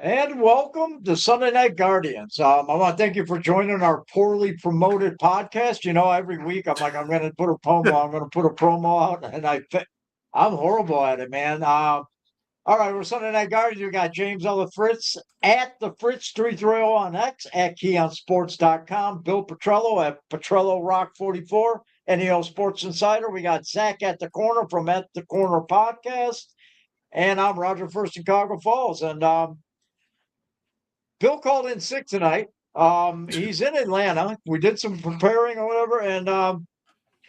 And welcome to Sunday Night Guardians. I want to thank you for joining our poorly promoted podcast. Every week I'm like, I'm going to put a promo. I'm going to put a promo out, and I'm horrible at it, man. All right, we're Sunday Night Guardians. We got James Ella Fritz at the Fritz 330 on X at KeyOnSports.com. Bill Petrello at Petrello Rock 44. NEO Sports Insider. We got Zach at the corner from At the Corner Podcast, and I'm Roger First in Chicago Falls, and Bill called in sick tonight. He's in Atlanta. We did some preparing or whatever, and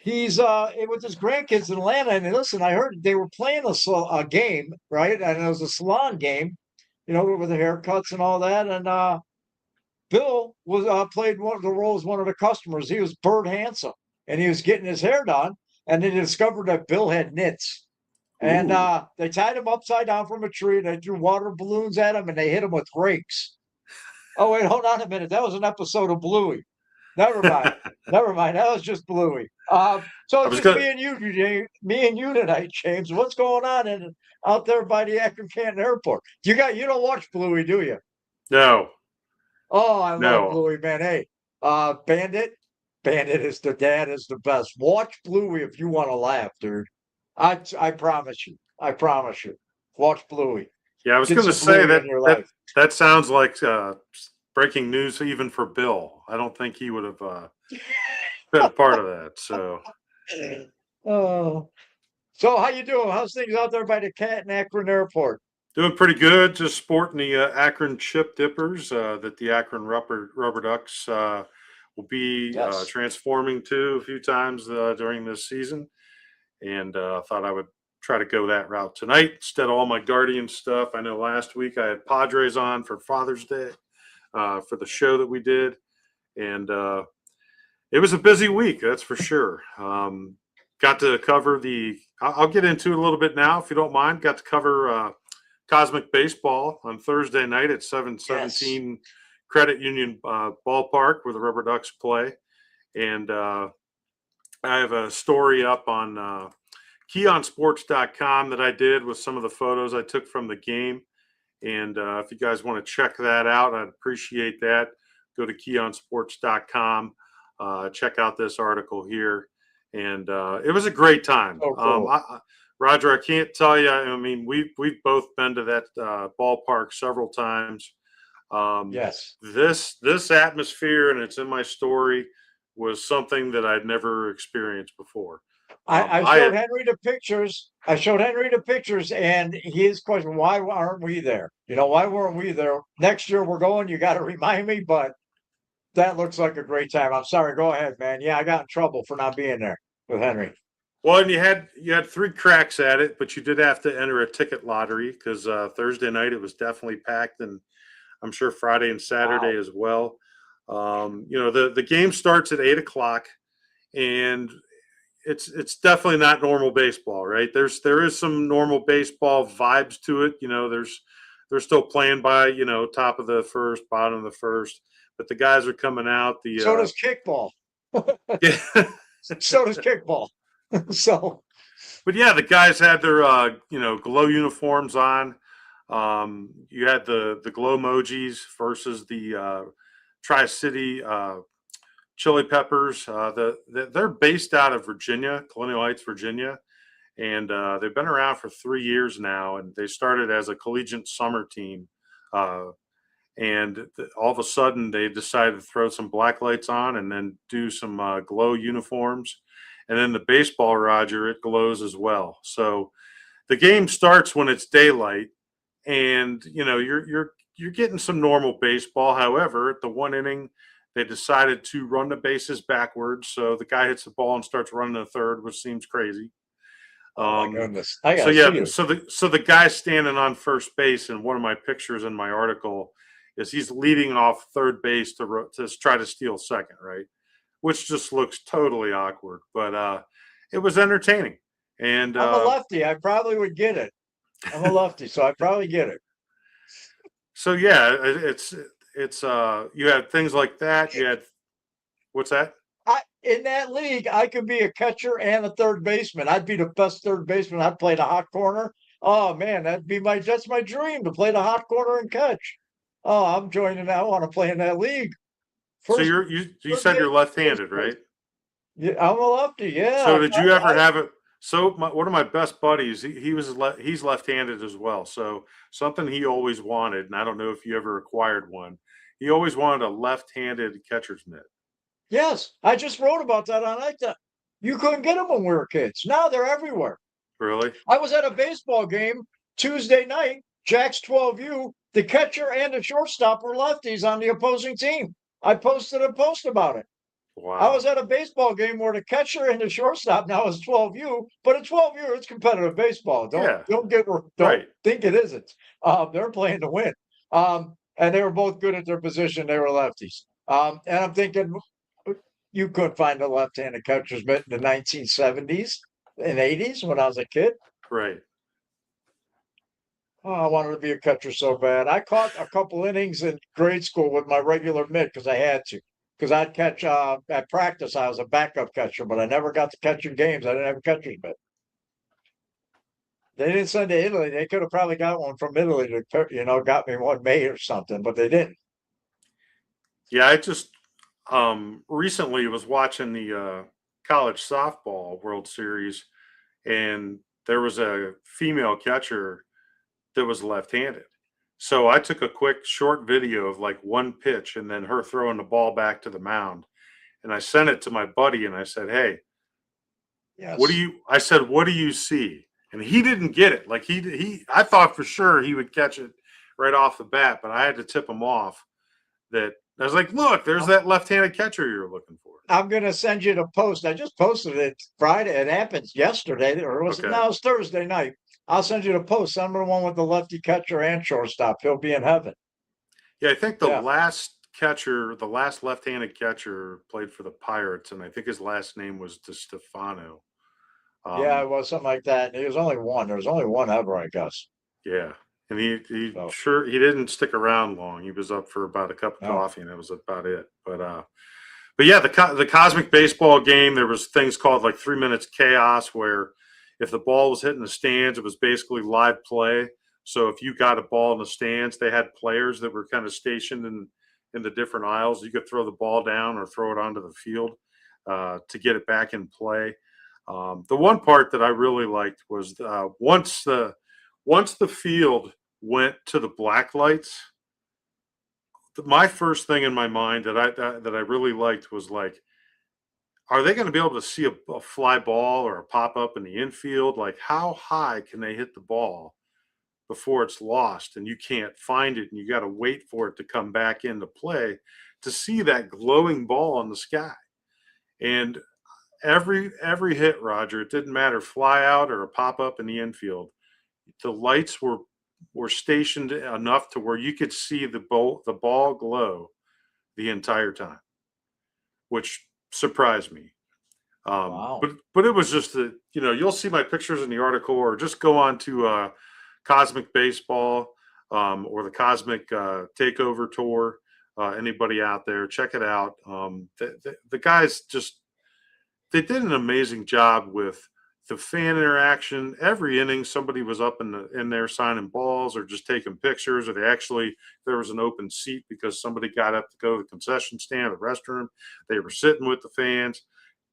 he's with his grandkids in Atlanta. And listen, I heard they were playing a game, right? And it was a salon game, with the haircuts and all that. And Bill was played one of the roles, one of the customers. He was Bird Handsome, and he was getting his hair done. And they discovered that Bill had nits. And they tied him upside down from a tree. They threw water balloons at him, and they hit him with rakes. Oh, wait, hold on a minute. That was an episode of Bluey. Never mind. Never mind. That was just Bluey. So I it's was just gonna. me and you tonight, James. What's going on out there by the Akron Canton Airport? You don't watch Bluey, do you? No, Oh, I love no. Bluey, man. Hey, Bandit is the dad is the best. Watch Bluey if you want to laugh, dude. I promise you. I promise you. Watch Bluey. Yeah, I was Get going to some say Bluey in that your that life. that sounds like breaking news even for Bill. I don't think he would have been a part of that. So Oh. So how you doing? How's things out there by the Cat and Akron Airport? doing pretty good. Just sporting the Akron chip dippers that the Akron rubber ducks will be Yes. transforming to a few times during this season, and thought I would try to go that route tonight instead of all my Guardian stuff. I know last week I had Padres on for Father's Day for the show that we did, and it was a busy week, that's for sure. Got to cover I'll get into it a little bit now, if you don't mind. Got to cover Cosmic Baseball on Thursday night at Yes. 717 Credit Union Ballpark where the Rubber Ducks play. And I have a story up on KeyOnSports.com that I did with some of the photos I took from the game. And if you guys want to check that out, I'd appreciate that. Go to KeyOnSports.com. Check out this article here. And it was a great time. Oh, cool. Roger, I can't tell you. I mean, we've both been to that ballpark several times. Yes. This atmosphere, and it's in my story, was something that I'd never experienced before. I showed Henry the pictures. I showed Henry the pictures, and his question, why aren't we there? Why weren't we there? Next year we're going. You got to remind me, but that looks like a great time. I'm sorry. Go ahead, man. Yeah, I got in trouble for not being there with Henry. Well, and you had three cracks at it, but you did have to enter a ticket lottery because Thursday night it was definitely packed, and I'm sure Friday and Saturday Wow. as well. The game starts at 8 o'clock, and it's definitely not normal baseball, right? There is some normal baseball vibes to it. They're still playing by top of the first, bottom of the first, but the guys are coming out. So does kickball. Yeah. So does kickball. So But yeah, the guys had their glow uniforms on. You had the glow emojis versus the Tri City Chili Peppers. They're based out of Virginia, Colonial Heights, Virginia, and they've been around for 3 years now. And they started as a collegiate summer team, and all of a sudden they decided to throw some black lights on and then do some glow uniforms. And then the baseball, Roger, it glows as well. So the game starts when it's daylight, and you're getting some normal baseball. However, at the one inning, they decided to run the bases backwards, so the guy hits the ball and starts running to third, which seems crazy. oh my Um, goodness. I so gotta see yeah, it. so the guy standing on first base in one of my pictures in my article is he's leading off third base to try to steal second, right? Which just looks totally awkward, but it was entertaining. And I'm a lefty. I probably would get it. I'm a lefty, so I probably get it. so yeah, it's you had things like that. You had what's that? In that league, I could be a catcher and a third baseman. I'd be the best third baseman. I'd play the hot corner. Oh man, that's my dream to play the hot corner and catch. Oh, I'm joining. I want to play in that league. So First, you first said game. you're left-handed, right? Yeah, I'm a lefty. So Yeah, did you ever have it? So one of my best buddies, he's left-handed as well. So something he always wanted, and I don't know if you ever acquired one. He always wanted a left-handed catcher's mitt. yes, I just wrote about that on that. You couldn't get them when we were kids. Now they're everywhere. Really? I was at a baseball game Tuesday night, Jack's 12U. The catcher and the shortstop were lefties on the opposing team. I posted a post about it. I Wow. was at a baseball game where the catcher and the shortstop now is 12U, but at 12U it's competitive baseball. Don't Yeah. don't get don't Right. think it isn't. They're playing to win. And they were both good at their position. They were lefties. And I'm thinking you couldn't find a left-handed catcher's mitt in the 1970s and 80s when I was a kid. Right. Oh, I wanted to be a catcher so bad. I caught a couple innings in grade school with my regular mitt because I had to. Because I'd catch at practice, I was a backup catcher, but I never got to catch in games. I didn't have a catcher's mitt. They didn't send to Italy. They could have probably got one from Italy to, got me one made or something, but they didn't. Yeah, I just recently was watching the college softball World Series, and there was a female catcher that was left-handed. So I took a quick short video of like one pitch and then her throwing the ball back to the mound. And I sent it to my buddy and I said, "Hey, Yes. I said, what do you see?" And he didn't get it. Like I thought for sure he would catch it right off the bat, but I had to tip him off that I was like, "Look, there's that left-handed catcher you're looking for." I'm gonna send you the post. I just posted it Friday. It happened yesterday, or was it? Okay. No, it's Thursday night. I'll send you the post. I'm the one with the lefty catcher and shortstop. He'll be in heaven. Yeah, I think Yeah. the last left-handed catcher played for the Pirates, and I think his last name was DeStefano. Yeah, it Um, was something like that. There was only one. There was only one ever, I guess. yeah, and So he didn't stick around long. He was up for about a cup of no. coffee, and that was about it. But yeah, the cosmic baseball game, there was things called like 3 minutes chaos, where if the ball was hitting the stands, it was basically live play. So if you got a ball in the stands, they had players that were kind of stationed in the different aisles. You could throw the ball down or throw it onto the field to get it back in play. The one part that I really liked was once the field went to the black lights, my first thing in my mind that I really liked was like, are they going to be able to see a fly ball or a pop up in the infield? Like, how high can they hit the ball before it's lost and you can't find it and you got to wait for it to come back into play to see that glowing ball in the sky? And every hit, Roger, it didn't matter fly out or a pop up in the infield. The lights were stationed enough to where you could see the ball glow the entire time, which surprised me. Wow. But it was just that, you'll see my pictures in the article, or just go on to Cosmic Baseball, or the Cosmic Takeover Tour. Anybody out there, check it out. The guys just they did an amazing job with the fan interaction. Every inning, somebody was up in there signing balls or just taking pictures, or there was an open seat because somebody got up to go to the concession stand, the restroom. They were sitting with the fans,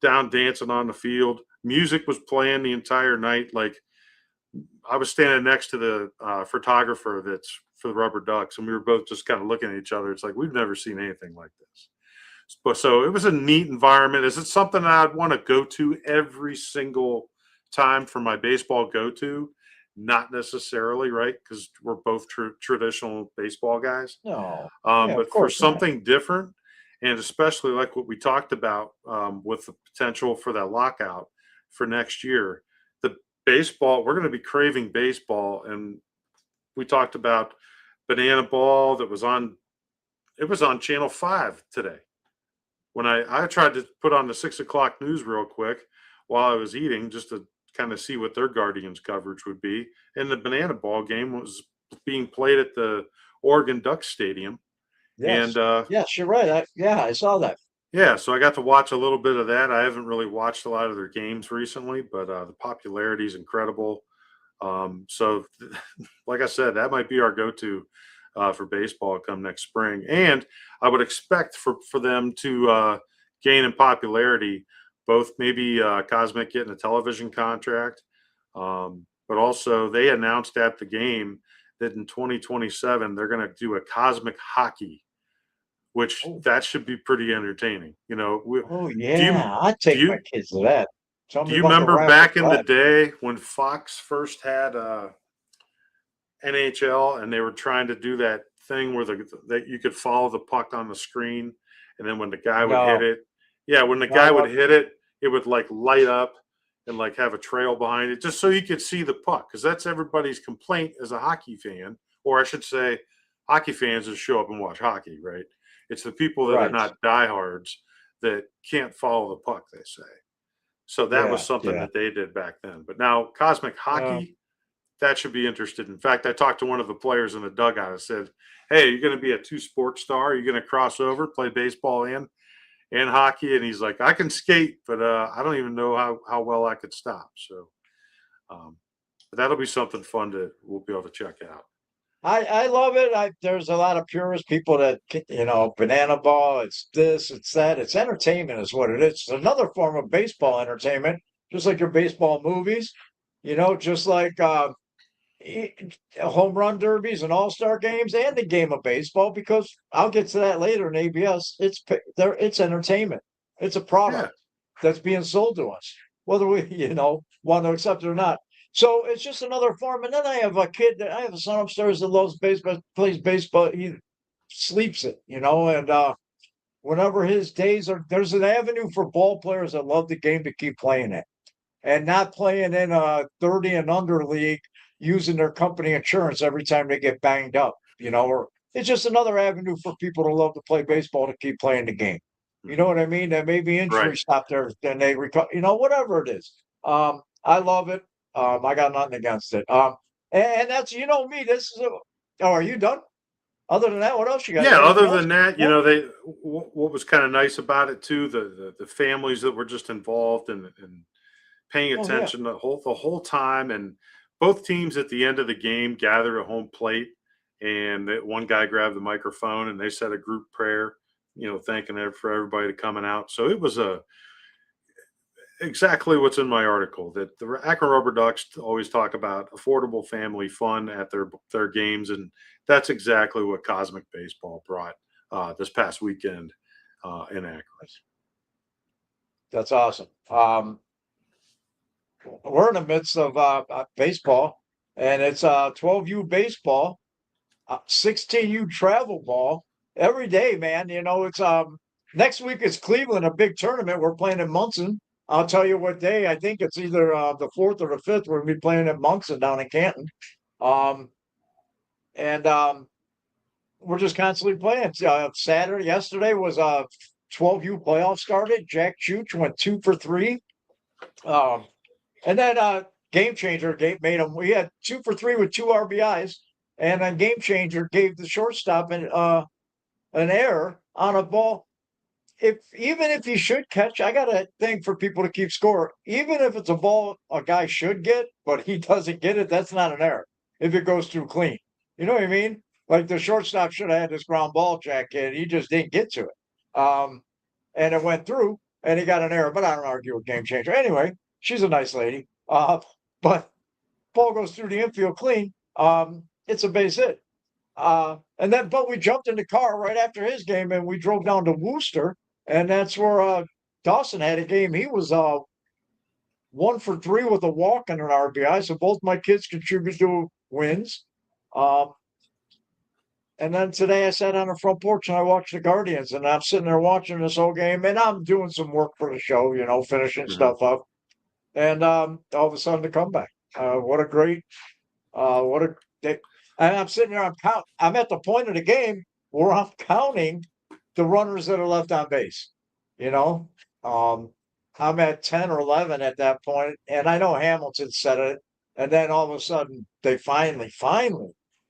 down dancing on the field. Music was playing the entire night. Like, I was standing next to the photographer that's for the Rubber Ducks, and we were both just kind of looking at each other. It's like we've never seen anything like this. But so it was a neat environment. Is it something I'd want to go to every single time for my baseball go to? Not necessarily, right? Because we're both traditional baseball guys. No. Yeah, of But for course not. something different, and especially like what we talked about with the potential for that lockout for next year, the baseball, we're going to be craving baseball. And we talked about banana ball it was on Channel 5 today when I tried to put on the 6 o'clock news real quick while I was eating just to kind of see what their Guardians coverage would be. And the banana ball game was being played at the Oregon Ducks Stadium. And Yes. Yes, you're right. I saw that. yeah, so I got to watch a little bit of that. I haven't really watched a lot of their games recently, but the popularity is incredible. So, like I said, that might be our go to for baseball come next spring. And I would expect for them to gain in popularity, both maybe Cosmic getting a television contract, but also they announced at the game that in 2027 they're going to do a Cosmic Hockey, which Oh, that should be pretty entertaining. oh Do you yeah, I'd do take my you kids to that. Tell do me you about the remember raffle back for in the that. day when Fox first had NHL and they were trying to do that thing where that you could follow the puck on the screen, and then when the guy would hit No, it, yeah, when the no, guy would what? hit it, it would like light up and like have a trail behind it, just so you could see the puck, because that's everybody's complaint as a hockey fan, or I should say, hockey fans that show up and watch hockey, right? It's the people that are Right. not diehards that can't follow the puck. They say so that was Yeah, something yeah. that they did back then, but now Cosmic Uh, Hockey, that should be interested. In fact, I talked to one of the players in the dugout. I said, "Hey, you're going to be a two sports star. You're going to cross over, play baseball and hockey." And he's like, "I can skate, but I don't even know how well I could stop." So um, but that'll be something fun to we'll be able to check out. I love it. There's a lot of purist people that banana ball. It's this, it's that. It's entertainment, is what it is. It's another form of baseball entertainment, just like your baseball movies. Just like e- home run derbies and all-star games and the game of baseball. Because I'll get to that later in ABS. It's entertainment. It's a Yeah, product that's being sold to us, whether we want to accept it or not. So it's just another form. And then I have a son upstairs that loves baseball, plays baseball. He sleeps it, and whenever his days are, there's an avenue for ball players that love the game to keep playing it and not playing in a 30 and under league using their company insurance every time they get banged up, or it's just another avenue for people to love to play baseball to keep playing the game. You know hmm what I mean? There may be right. injury stop there, then they recover, whatever it is. I love it. I got nothing against it. And that's, me, this is oh, are you done? Other than that, what else you got? You Yeah. got anything Other else? than that, Yeah. what was kind of nice about it too, the families that were just involved and paying Oh yeah. attention the whole time, and both teams at the end of the game gathered at home plate, and one guy grabbed the microphone and they said a group prayer, thanking for everybody coming out. So it was exactly what's in my article, that the Akron Rubber Ducks always talk about affordable family fun at their games, and that's exactly what Cosmic Baseball brought this past weekend in Akron. That's awesome. We're in the midst of baseball, and it's 12U baseball, 16U travel ball every day, man. It's next week is Cleveland, a big tournament. We're playing in Munson. I'll tell you what day. I think it's either the 4th or the 5th. We're gonna be playing at Munson down in Canton. Um, and we're just constantly playing. Saturday, yesterday was 12U playoff started. Jack Chooch went 2 for 3. Um, And then Game Changer made him. We had 2 for 3 with 2 RBIs, and then Game Changer gave the shortstop an error on a ball. Even if he should catch, I got a thing for people to keep score. Even if it's a ball a guy should get, but he doesn't get it, that's not an error. If it goes through clean, you know what I mean? Like the shortstop should have had this ground ball jack and he just didn't get to it. And it went through, and he got an error. But I don't argue with Game Changer. Anyway, she's a nice lady. But ball goes through the infield clean. It's a base hit. But we jumped in the car right after his game and we drove down to Worcester, and that's where Dawson had a game. He was 1 for 3 with a walk and an RBI. So both my kids contributed to wins. Um, and then today I sat on the front porch and I watched the Guardians, and I'm sitting there watching this whole game, and I'm doing some work for the show, finishing Mhm. stuff up. And all of a sudden the comeback. What a great what a day. And I'm sitting there, I'm at the point of the game where I'm counting the runners that are left on base. You know, um, I'm at 10 or 11 at that point, and I know Hamilton said it. And then all of a sudden, they finally,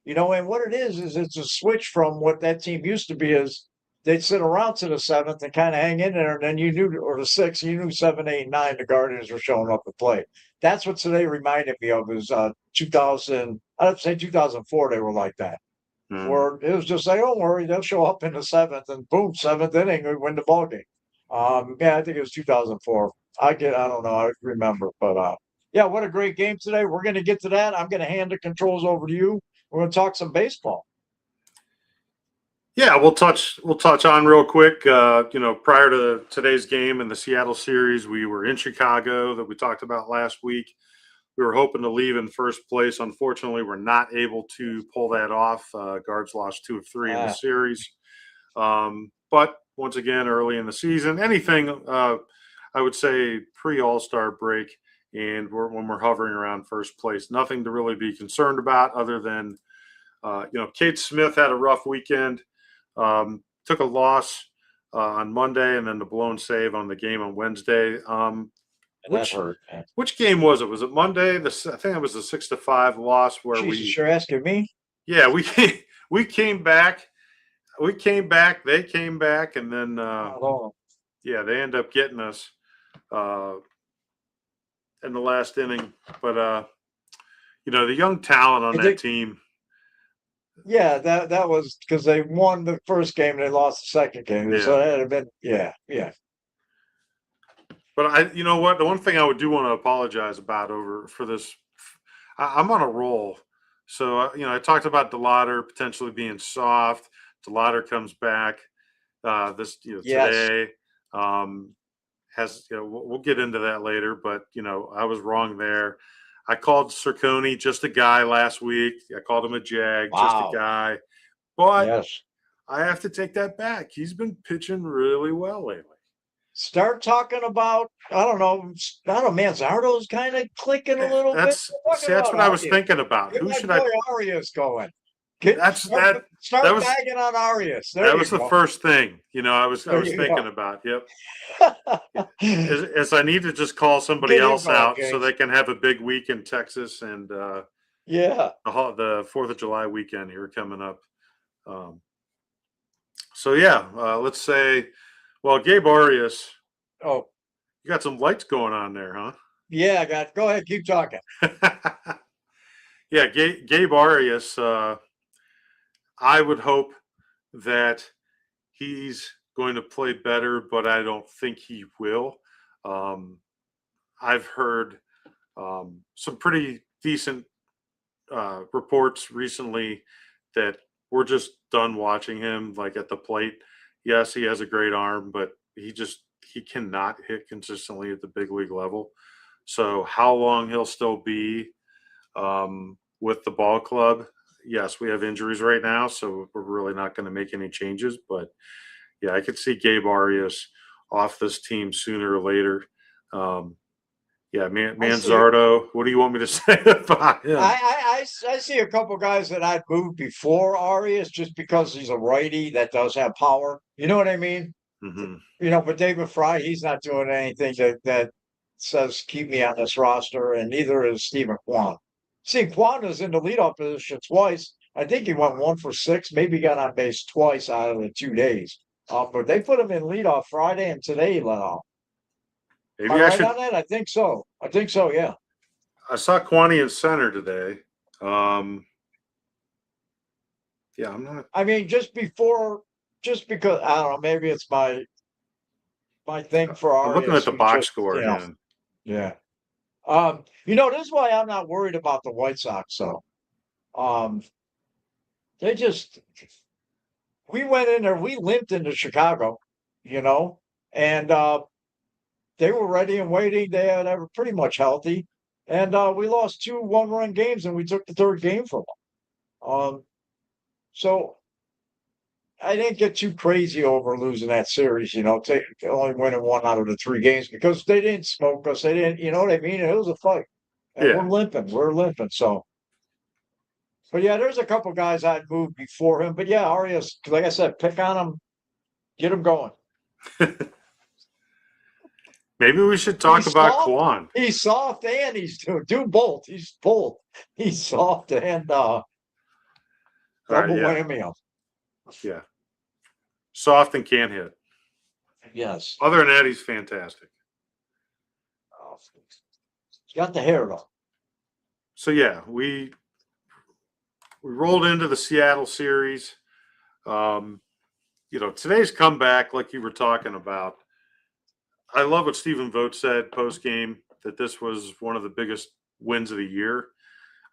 and what it is it's a switch from what that team used to be is they'd sit around to the 7th and kind of hang in there. And then you knew, or the 6th, you knew 7, 8, 9, the Guardians were showing up to play. That's what today reminded me of is 2000, I'd say 2004, they were like that. where it was just like, don't worry, they'll show up in the seventh, and boom, seventh inning, we win the ball game. Yeah, I think it was 2004. I don't know, I remember, but yeah, what a great game today. We're going to get to that. I'm going to hand the controls over to you. We're going to talk some baseball. Yeah, we'll touch on real quick. Prior to today's game in the Seattle series, we were in Chicago that we talked about last week. We were hoping to leave in first place. Unfortunately, we're not able to pull that off. Guards lost 2 of 3 in the series. But once again, early in the season, anything I would say pre-All-Star break, and when we're hovering around first place, nothing to really be concerned about other than Kate Smith had a rough weekend. Took a loss on Monday, and then the blown save on the game on Wednesday. Which game was it? Was it Monday? I think it was the 6-5 loss where Jesus, you're asking me? Yeah, we came back. We came back. They came back, and then yeah, they end up getting us in the last inning. But the young talent on that team. Yeah, that was because they won the first game and they lost the second game. So that had been, yeah. But you know what? The one thing I do want to apologize about for this, I'm on a roll. So I talked about DeLauder potentially being soft. DeLauder comes back today. We'll get into that later, but I was wrong there. I called Cerconi just a guy last week. I called him a jag, just a guy. But I have to take that back. He's been pitching really well lately. Start talking about, I don't know, Manzardo's kind of clicking a little bit. That's what I was thinking about. Who should Arias going? Start bagging on Arias. That was the first thing, I was thinking about. Yep. As I need to just call somebody else out so they can have a big week in Texas and the 4th of July weekend here coming up. Let's say, Gabe Arias. Oh, you got some lights going on there, huh? Yeah, I got. Go ahead, keep talking. Yeah, Gabe Arias. I would hope that he's going to play better, but I don't think he will. I've heard some pretty decent reports recently that we're just done watching him like at the plate. Yes, he has a great arm, but he cannot hit consistently at the big league level. So how long he'll still be with the ball club? Yes, we have injuries right now, so we're really not going to make any changes. But yeah, I could see Gabe Arias off this team sooner or later. Manzardo. What do you want me to say about him? I see a couple guys that I'd move before Arias just because he's a righty that does have power. You know what I mean? Mm-hmm. But David Fry, he's not doing anything that says keep me on this roster, and neither is Stephen Kwan. See, Kwan is in the leadoff position twice. I think he went 1 for 6, maybe got on base twice out of the 2 days. But they put him in leadoff Friday, and today he let off. Maybe Am I right on that? I think so. Yeah. I saw Kwani in center today. I'm not. I mean, just because I don't know, maybe it's my thing for Arias. I'm looking at the box score again. Yeah. This is why I'm not worried about the White Sox. So, we went in there, we limped into Chicago, and they were ready and waiting. They were pretty much healthy, and we lost 2 one-run games, and we took the third game from them. So I didn't get too crazy over losing that series, only winning 1 out of the 3 games because they didn't smoke us. They didn't, you know what I mean? It was a fight. And we're limping. So, but yeah, there's a couple guys I'd move before him. But yeah, Arias, like I said, pick on him, get him going. Maybe we should talk about Kwan. He's soft and he's do both. He's both. He's soft and double whammy him. Yeah. Soft and can't hit. Yes. Other than that, he's fantastic. He's got the hair though. So yeah, we we rolled into the Seattle series. Today's comeback, like you were talking about, I love what Stephen Vogt said post game, that this was one of the biggest wins of the year.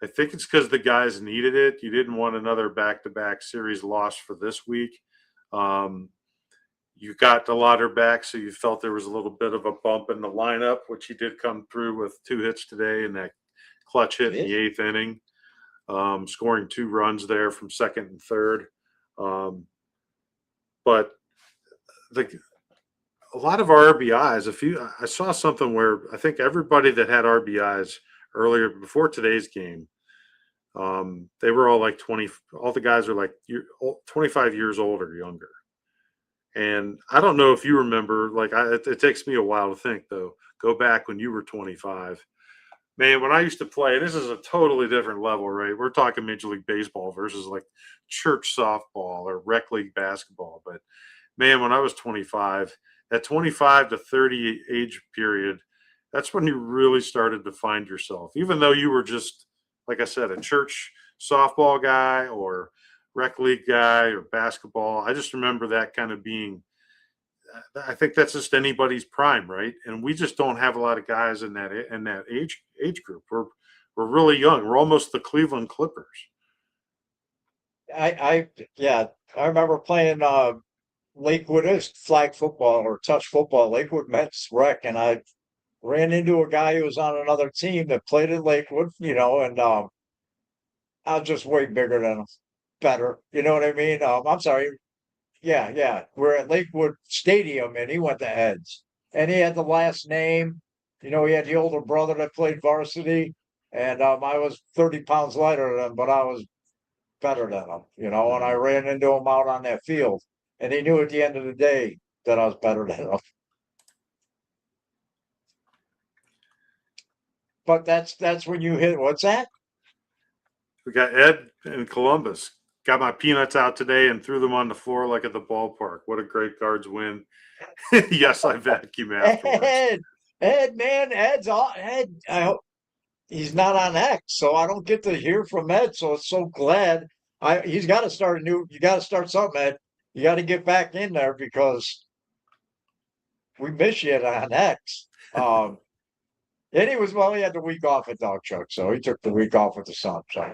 I think it's because the guys needed it. You didn't want another back-to-back series loss for this week. You got the Lauder back, so you felt there was a little bit of a bump in the lineup, which he did come through with 2 hits today and that clutch hit in the 8th inning, scoring 2 runs there from second and third. But a lot of RBIs. I saw something where I think everybody that had RBIs earlier before today's game, they were all like 20. All the guys are like 25 years old or younger. And I don't know if you remember. It takes me a while to think though. Go back when you were 25. Man, when I used to play, this is a totally different level, right? We're talking Major League Baseball versus like church softball or rec league basketball. But man, when I was 25, that 25 to 30 age period, that's when you really started to find yourself. Even though you were just, like I said, a church softball guy or rec league guy or basketball. I just remember that kind of being, I think that's just anybody's prime, right? And we just don't have a lot of guys in that age group. We're really young. We're almost the Cleveland Clippers. I remember playing Lakewood is flag football or touch football, Lakewood Mets rec, and I ran into a guy who was on another team that played in Lakewood, and I was just way bigger than him, better, you know what I mean? I'm sorry, yeah. We're at Lakewood Stadium, and he went to Eds, and he had the last name. He had the older brother that played varsity, and I was 30 pounds lighter than him, but I was better than him, and I ran into him out on that field. And he knew at the end of the day that I was better than him. But that's when you hit. What's that? We got Ed in Columbus. Got my peanuts out today and threw them on the floor like at the ballpark. What a great Guards win. Yes, I vacuum afterwards. Ed, man, Ed's all Ed. I hope he's not on X, so I don't get to hear from Ed. So it's so glad. He's got to start you got to start something, Ed. You got to get back in there because we miss you on X. And he had the week off at Dog Chuck, so he took the week off with the son. So,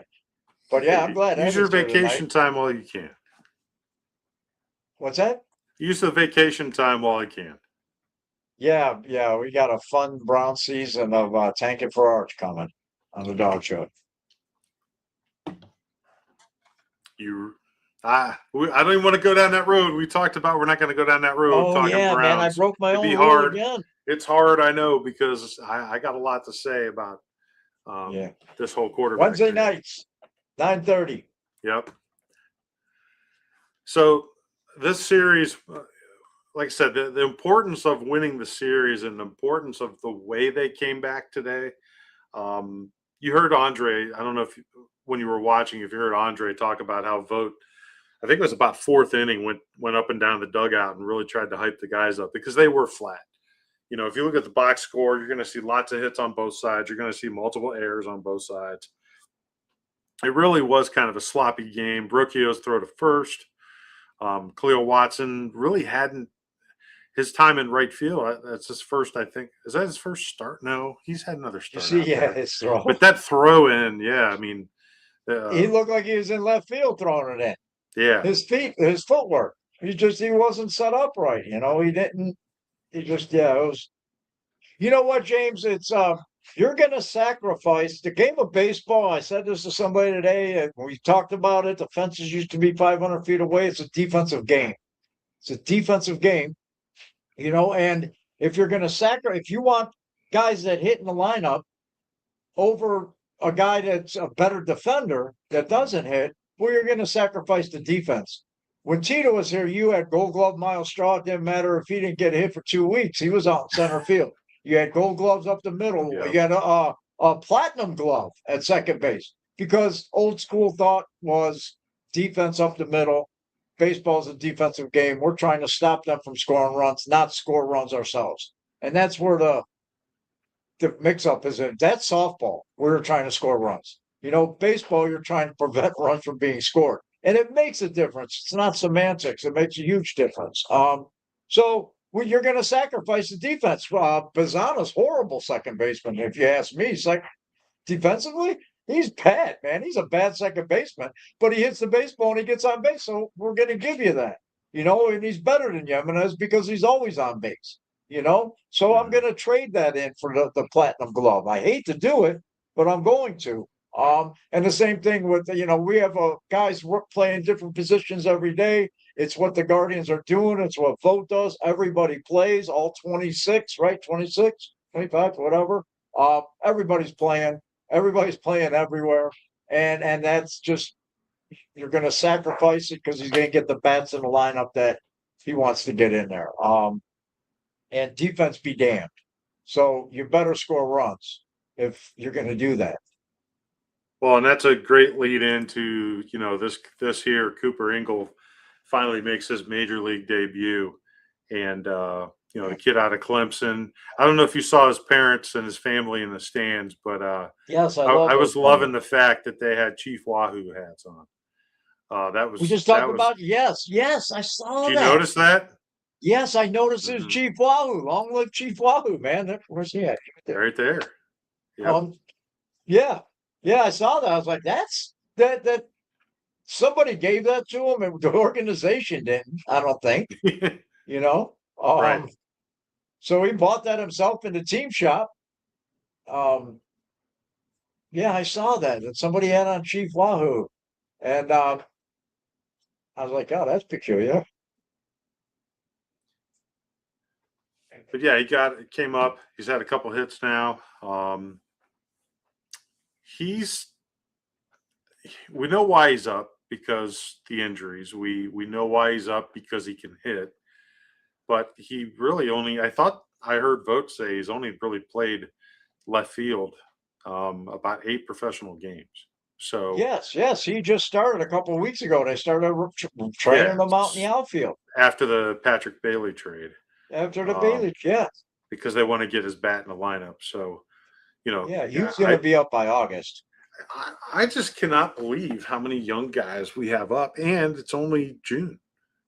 but yeah, I'm glad. Use your vacation time while you can. What's that? Use the vacation time while I can. Yeah, we got a fun Brown season of tanking for Arch coming on the Dog Chuck. I don't even want to go down that road. We talked about we're not going to go down that road. Oh yeah, Browns. Man, I broke my own rule again. It's hard, I know, because I got a lot to say about this whole quarterback. Wednesday nights, 9:30. Yep. So this series, like I said, the importance of winning the series and the importance of the way they came back today. You heard Andre. I don't know when you were watching, if you heard Andre talk about how Vogt, I think it was about 4th inning, went up and down the dugout and really tried to hype the guys up because they were flat. If you look at the box score, you're going to see lots of hits on both sides. You're going to see multiple errors on both sides. It really was kind of a sloppy game. Brocchio's throw to first. Khalil Watson really hadn't his time in right field. That's his first, I think. Is that his first start? No, he's had another start. His throw. But that throw in, I mean. He looked like he was in left field throwing it in. Yeah. His footwork. He wasn't set up right. He didn't. He just, it was. You know what, James? It's you're going to sacrifice the game of baseball. I said this to somebody today, and we talked about it. The fences used to be 500 feet away. It's a defensive game. It's a defensive game, and if you're going to if you want guys that hit in the lineup over a guy that's a better defender that doesn't hit, well, you're going to sacrifice the defense. When Tito was here, you had Gold Glove Miles Straw. It didn't matter if he didn't get hit for 2 weeks. He was out in center field. You had Gold Gloves up the middle. Yeah. You had a Platinum Glove at second base because old school thought was defense up the middle. Baseball is a defensive game. We're trying to stop them from scoring runs, not score runs ourselves. And that's where the mix-up is. That's softball. We're trying to score runs. Baseball, you're trying to prevent runs from being scored. And it makes a difference. It's not semantics. It makes a huge difference. So you're going to sacrifice the defense. Bazzana's horrible second baseman, if you ask me. He's like defensively, he's bad, man. He's a bad second baseman, but he hits the baseball and he gets on base. So we're going to give you that, and he's better than Jimenez because he's always on base. So I'm Mhm. going to trade that in for the platinum glove. I hate to do it, but I'm going to. And the same thing with, we have guys playing different positions every day. It's what the Guardians are doing. It's what Vote does. Everybody plays, all 26, right? 26, 25, whatever. Everybody's playing. Everybody's playing everywhere. And that's just, you're going to sacrifice it because he's going to get the bats in the lineup that he wants to get in there. And defense be damned. So you better score runs if you're going to do that. Well, and that's a great lead into, this here Cooper Ingle finally makes his major league debut. And the kid out of Clemson. I don't know if you saw his parents and his family in the stands, but Yes, I I love was those loving players. the fact that they had Chief Wahoo hats on. That We was just talked that was. about, yes, yes, I saw Did you that. notice that? Yes, I noticed it was Hmm. Chief Wahoo. Long live Chief Wahoo, man. Where's he at? Right there. Right there. Yep. Um, yeah, yeah, I saw that. I was like, that somebody gave that to him, and the organization didn't. I don't think, you know. Right. So he bought that himself in the team shop. Um, yeah, I saw that somebody had on Chief Wahoo, and I was like, oh, that's peculiar. But yeah, came up. He's had a couple hits now. He's we know why he's up because the injuries. We know why he's up because he can hit. But he really only I heard Vogt say he's only really played left field about 8 professional games. So Yes, yes, he just started a couple of weeks ago. They started yeah, training him out in the outfield after the Patrick Bailey trade, after the um, Bailey. Yeah, because they want to get his bat in the lineup. So yeah, yeah, he's going to be up by August. I just cannot believe how many young guys we have up, and it's only June.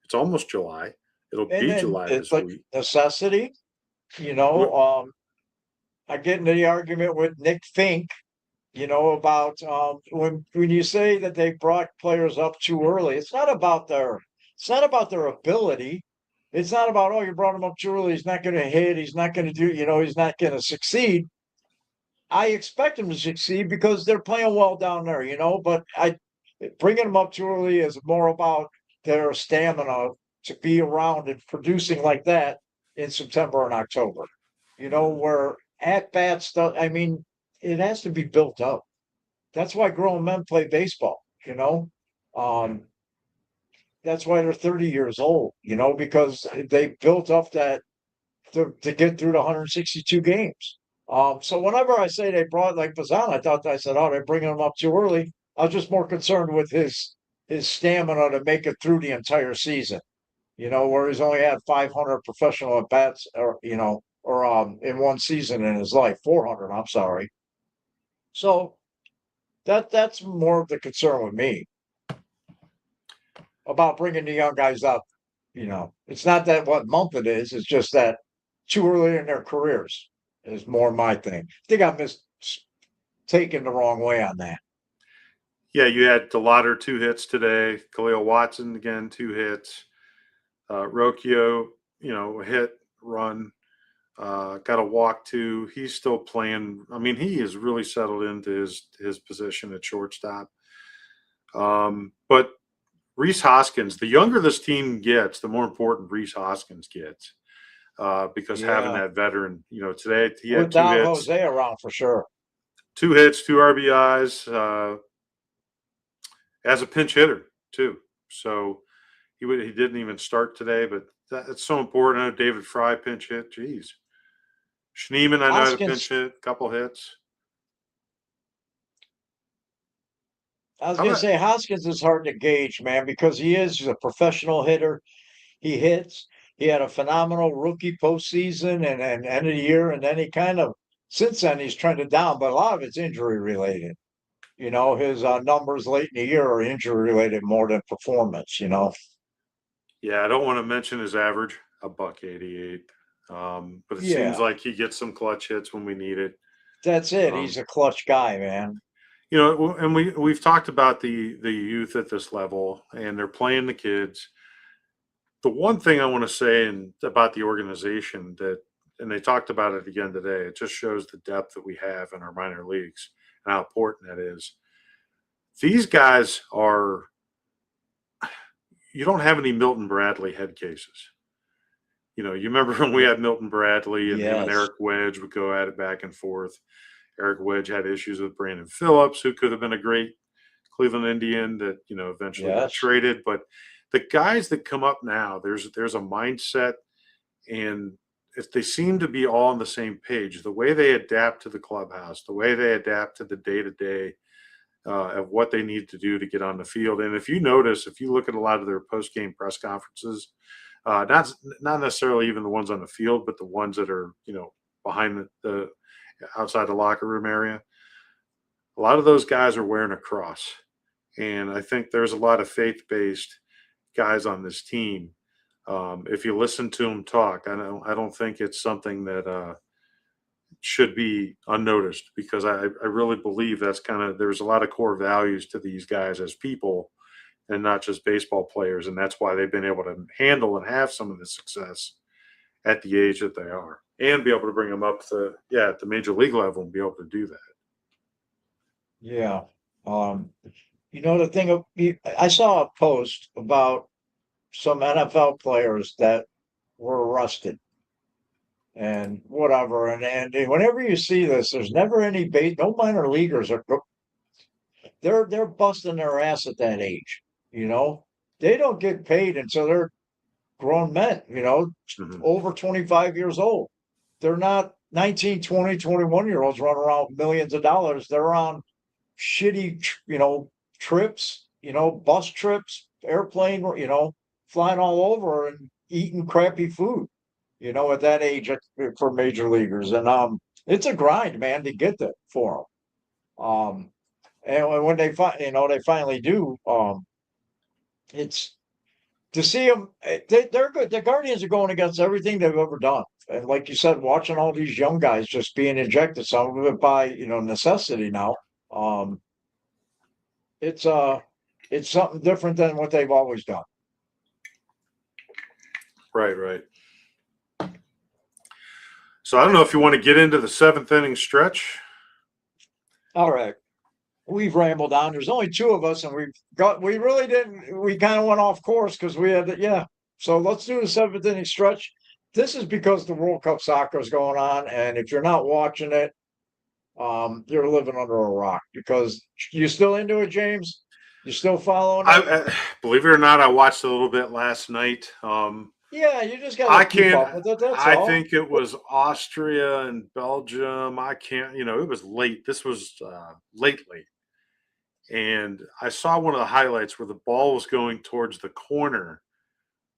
It's almost July. It'll And be then July it's this like week. necessity, you What? know. I get into the argument with Nick Fink, about when you say that they brought players up too early. It's not about their ability. It's not about, oh, you brought him up too early. He's not going to hit. He's not going to do. He's not going to succeed. I expect him to succeed because they're playing well down there. But I bringing them up too early is more about their stamina to be around and producing like that in September and October. Mhm. Where at bat stuff. I mean, it has to be built up. That's why grown men play baseball. Um, that's why they're 30 years old, because they built up that to get through the 162 games. So whenever I say they brought like Bazan, I said, oh, they're bringing him up too early. I was just more concerned with his stamina to make it through the entire season. Where he's only had 500 professional at bats, or in one season in his life, 400. I'm sorry. So that's more of the concern with me about bringing the young guys up. It's not that what month it is. It's just that too early in their careers is more my thing. I think I mistaken the wrong way on that. Yeah, you had Delauder 2 hits today. Khalil Watson again 2 hits. Rocchio, a hit, run, got a walk too. He's still playing. I mean, he is really settled into his position at shortstop. But Reese Hoskins, the younger this team gets, the more important Reese Hoskins gets. Because having Yeah, that veteran, today he had two without hits, Jose around for sure. 2 hits, 2 RBIs, as a pinch hitter too. So he didn't even start today, but that's so important. I know David Fry pinch hit. Jeez, Schneeman I know had a pinch Hoskins, hit, couple hits. I was How gonna about say Hoskins is hard to gauge, man, because he is a professional hitter. He hits. He had a phenomenal rookie postseason and end of the year, and then he kind of since then he's trended down, but a lot of it's injury related. his numbers late in the year are injury related more than performance. Yeah, I don't want to mention his average, a buck 88. But it seems Yeah, like he gets some clutch hits when we need it. that's it. Um, He's a clutch guy, man. and we've talked about the youth at this level, and they're playing the kids. The one thing I want to say about the organization and they talked about it again today, it just shows the depth that we have in our minor leagues and how important that is. These guys are, you don't have any Milton Bradley head cases. You remember when we had Milton Bradley and him and Yes, Eric Wedge would go at it back and forth. Eric Wedge had issues with Brandon Phillips, who could have been a great Cleveland Indian that eventually got yes, traded. But the guys that come up now, there's a mindset, and they seem to be all on the same page. The way they adapt to the clubhouse, the way they adapt to the day to day of what they need to do to get on the field. And if you notice, if you look at a lot of their post game press conferences, not necessarily even the ones on the field, but the ones that are behind the outside the locker room area, a lot of those guys are wearing a cross. And I think there's a lot of faith based guys on this team. If you listen to them talk, I don't think it's something that should be unnoticed, because I really believe that's there's a lot of core values to these guys as people and not just baseball players. And that's why they've been able to handle and have some of the success at the age that they are, and be able to bring them up to, at the major league level and be able to do that. yeah. The thing I saw a post about some NFL players that were arrested and whatever, and whenever you see this, there's never no minor leaguers they're busting their ass at that age. You know, they don't get paid until they're grown men. Mhm. Over 25 years old. They're not 19, 20, 21 year olds running around with millions of dollars. They're on shitty, trips, bus trips, airplane, flying all over and eating crappy food, at that age for major leaguers. And it's a grind, man, to get that for them. And when they finally do, it's to see them. They're good. The Guardians are going against everything they've ever done. And like you said, watching all these young guys just being injected, some of it by necessity now. Um, it's uh, it's something different than what they've always done. Right, right. So I don't know if you want to get into the seventh inning stretch. All right, we've rambled on. There's only two of us, and we really didn't. We kind of went off course because we had yeah. So let's do the seventh inning stretch. This is because the World Cup soccer is going on, and if you're not watching it, you're living under a rock because you still into it, James. You still following it? I believe it or not, I watched a little bit last night. Yeah, you just got I to keep can't. up with it. That's I all. think it was Austria and Belgium. I can't. It was late. This was lately, and I saw one of the highlights where the ball was going towards the corner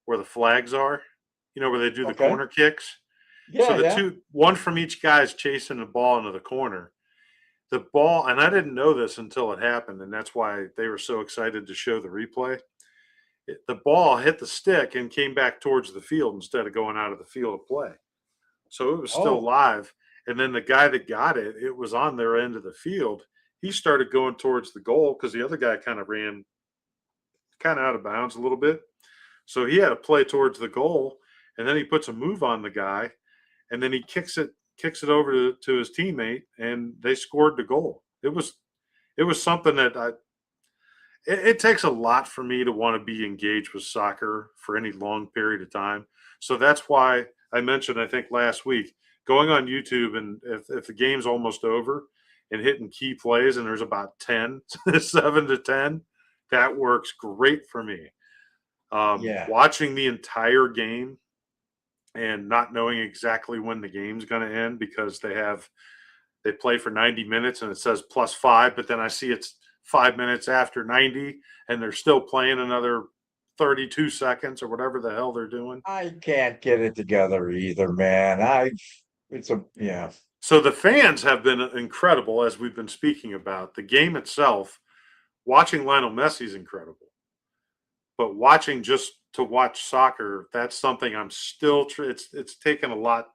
where the flags are. Where they do the Okay. corner kicks. So Yeah, the yeah. one from each guy is chasing the ball into the corner. The ball, and I didn't know this until it happened, and that's why they were so excited to show the replay. The ball hit the stick and came back towards the field instead of going out of the field of play. So it was still Oh, live. And then the guy that got it, it was on their end of the field. He started going towards the goal because the other guy kind of ran kind of out of bounds a little bit. So he had to play towards the goal, and then he puts a move on the guy, and then he kicks it over to his teammate, and they scored the goal. It was something that it takes a lot for me to want to be engaged with soccer for any long period of time. So that's why I mentioned, I think last week, going on YouTube, and if the game's almost over and hitting key plays and there's about 10, 7 to 10, that works great for me. yeah. Watching the entire game and not knowing exactly when the game's going to end, because they play for 90 minutes and it says +5, but then I see it's 5 minutes after 90 and they're still playing another 32 seconds or whatever the hell they're doing. I can't get it together either, man. Yeah. So the fans have been incredible, as we've been speaking about. The game itself, watching Lionel Messi is incredible. But watching just to watch soccer, that's something I'm still. It's taken a lot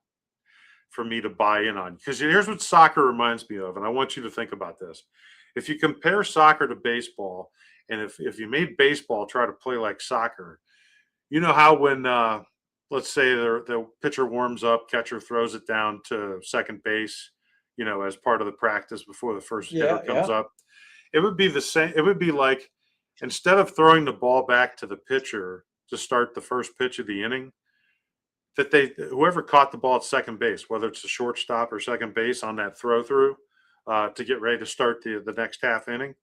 for me to buy in on, because here's what soccer reminds me of, and I want you to think about this. If you compare soccer to baseball, and if you made baseball try to play like soccer, you know how when let's say the pitcher warms up, catcher throws it down to second base, as part of the practice before the first hitter Yeah, comes yeah. up. It would be the same. It would be like, instead of throwing the ball back to the pitcher to start the first pitch of the inning, that whoever caught the ball at second base, whether it's a shortstop or second base on that throw through, to get ready to start the next half inning,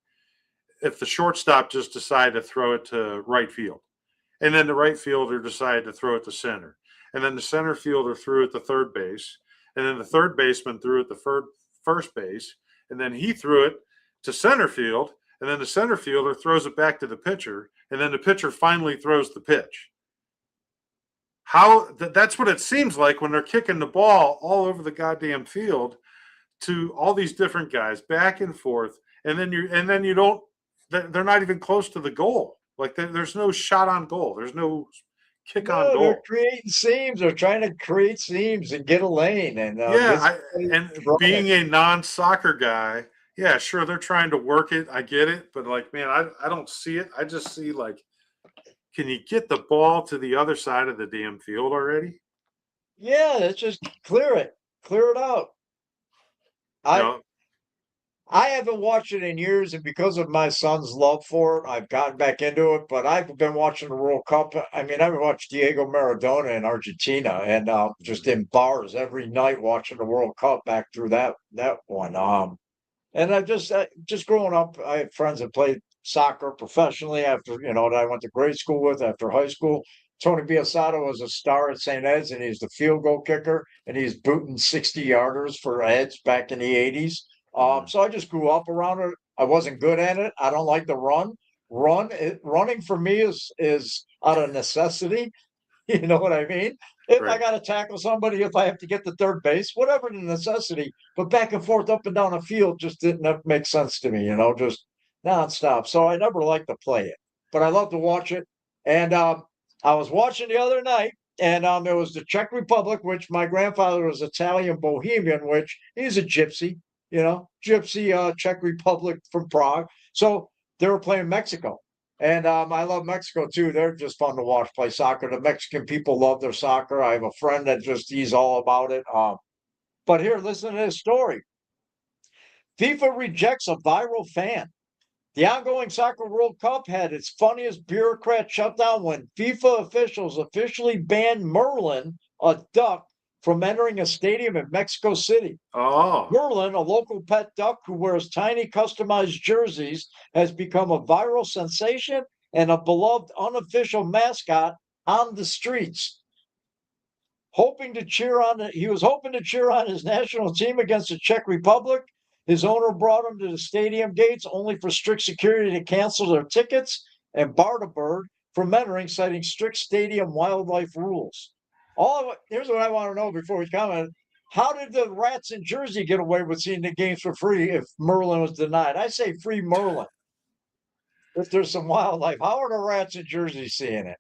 if the shortstop just decided to throw it to right field, and then the right fielder decided to throw it to center, and then the center fielder threw it to third base, and then the third baseman threw it to first base, and then he threw it to center field, and then the center fielder throws it back to the pitcher, and then the pitcher finally throws the pitch. That's what it seems like when they're kicking the ball all over the goddamn field to all these different guys back and forth, and then you don't. They're not even close to the goal. Like, there's no shot on goal. There's no kick on No, they're goal. creating seams. They're trying to create seams and get a lane and get Yeah, somebody and being running. a non-soccer guy, yeah, sure, they're trying to work it. I get it, but like, man, I don't see it. I just see, like, can you get the ball to the other side of the damn field already? Yeah, let's just clear it out. You I know, I haven't watched it in years, and because of my son's love for it, I've gotten back into it. But I've been watching the World Cup. I mean, I've watched Diego Maradona in Argentina, and just in bars every night watching the World Cup back through that one. And just growing up, I had friends that played soccer professionally after, that I went to grade school with after high school. Tony Biasato was a star at St. Ed's, and he's the field goal kicker, and he's booting 60 yarders for Ed's back in the 80s. mhm, So I just grew up around it. I wasn't good at it. I don't like the run. Running for me is out of necessity. You know what I mean? If I right. got to tackle somebody, if I have to get to third base, whatever the necessity, but back and forth up and down the field just didn't make sense to me, just nonstop. So I never liked to play it, but I love to watch it. And I was watching the other night, and it was the Czech Republic, which my grandfather was Italian Bohemian, which he's a gypsy, gypsy Czech Republic from Prague. So they were playing Mexico. And I love Mexico too. They're just fun to watch play soccer. The Mexican people love their soccer. I have a friend that he's all about it. But here, listen to this story. FIFA rejects a viral fan. The ongoing Soccer World Cup had its funniest bureaucrat shutdown when FIFA officials officially banned Merlin, a duck, from entering a stadium in Mexico City. Oh, Merlin, a local pet duck who wears tiny customized jerseys, has become a viral sensation and a beloved unofficial mascot on the streets. He was hoping to cheer on his national team against the Czech Republic. His owner brought him to the stadium gates only for strict security to cancel their tickets and bar the bird from entering, citing strict stadium wildlife rules. Here's what I want to know before we comment. How did the rats in Jersey get away with seeing the games for free if Merlin was denied? I say free Merlin. If there's some wildlife, how are the rats in Jersey seeing it?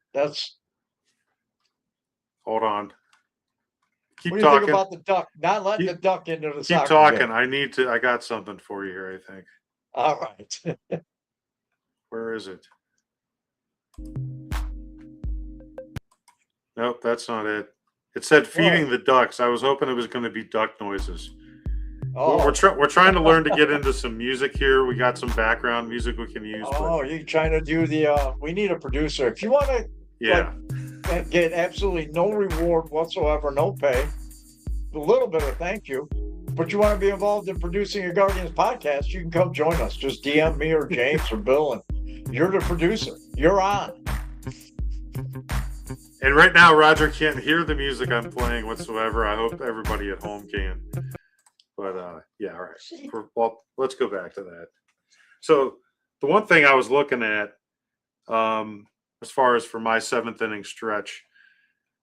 hold on. What Keep do you think talking. about the duck? Not letting the Keep duck into the keep soccer game. talking. I got something for you here, I think. All right. Where is it? Nope, that's not it. It said What? feeding the ducks. I was hoping it was going to be duck noises. We're, Oh, we're trying to learn to get into some music here. We got some background music we can use, but oh, you trying to do we need a producer. If you want to like yeah, get absolutely no reward whatsoever, no pay, a little bit of thank you, but you want to be involved in producing a Guardians podcast, you can come join us. Just DM me or James or Bill, and you're the producer. You're on. and right now Roger can't hear the music I'm playing whatsoever. I hope everybody at home can. But yeah, all right. Well, let's go back to that. So the one thing I was looking at, as far as for my seventh inning stretch,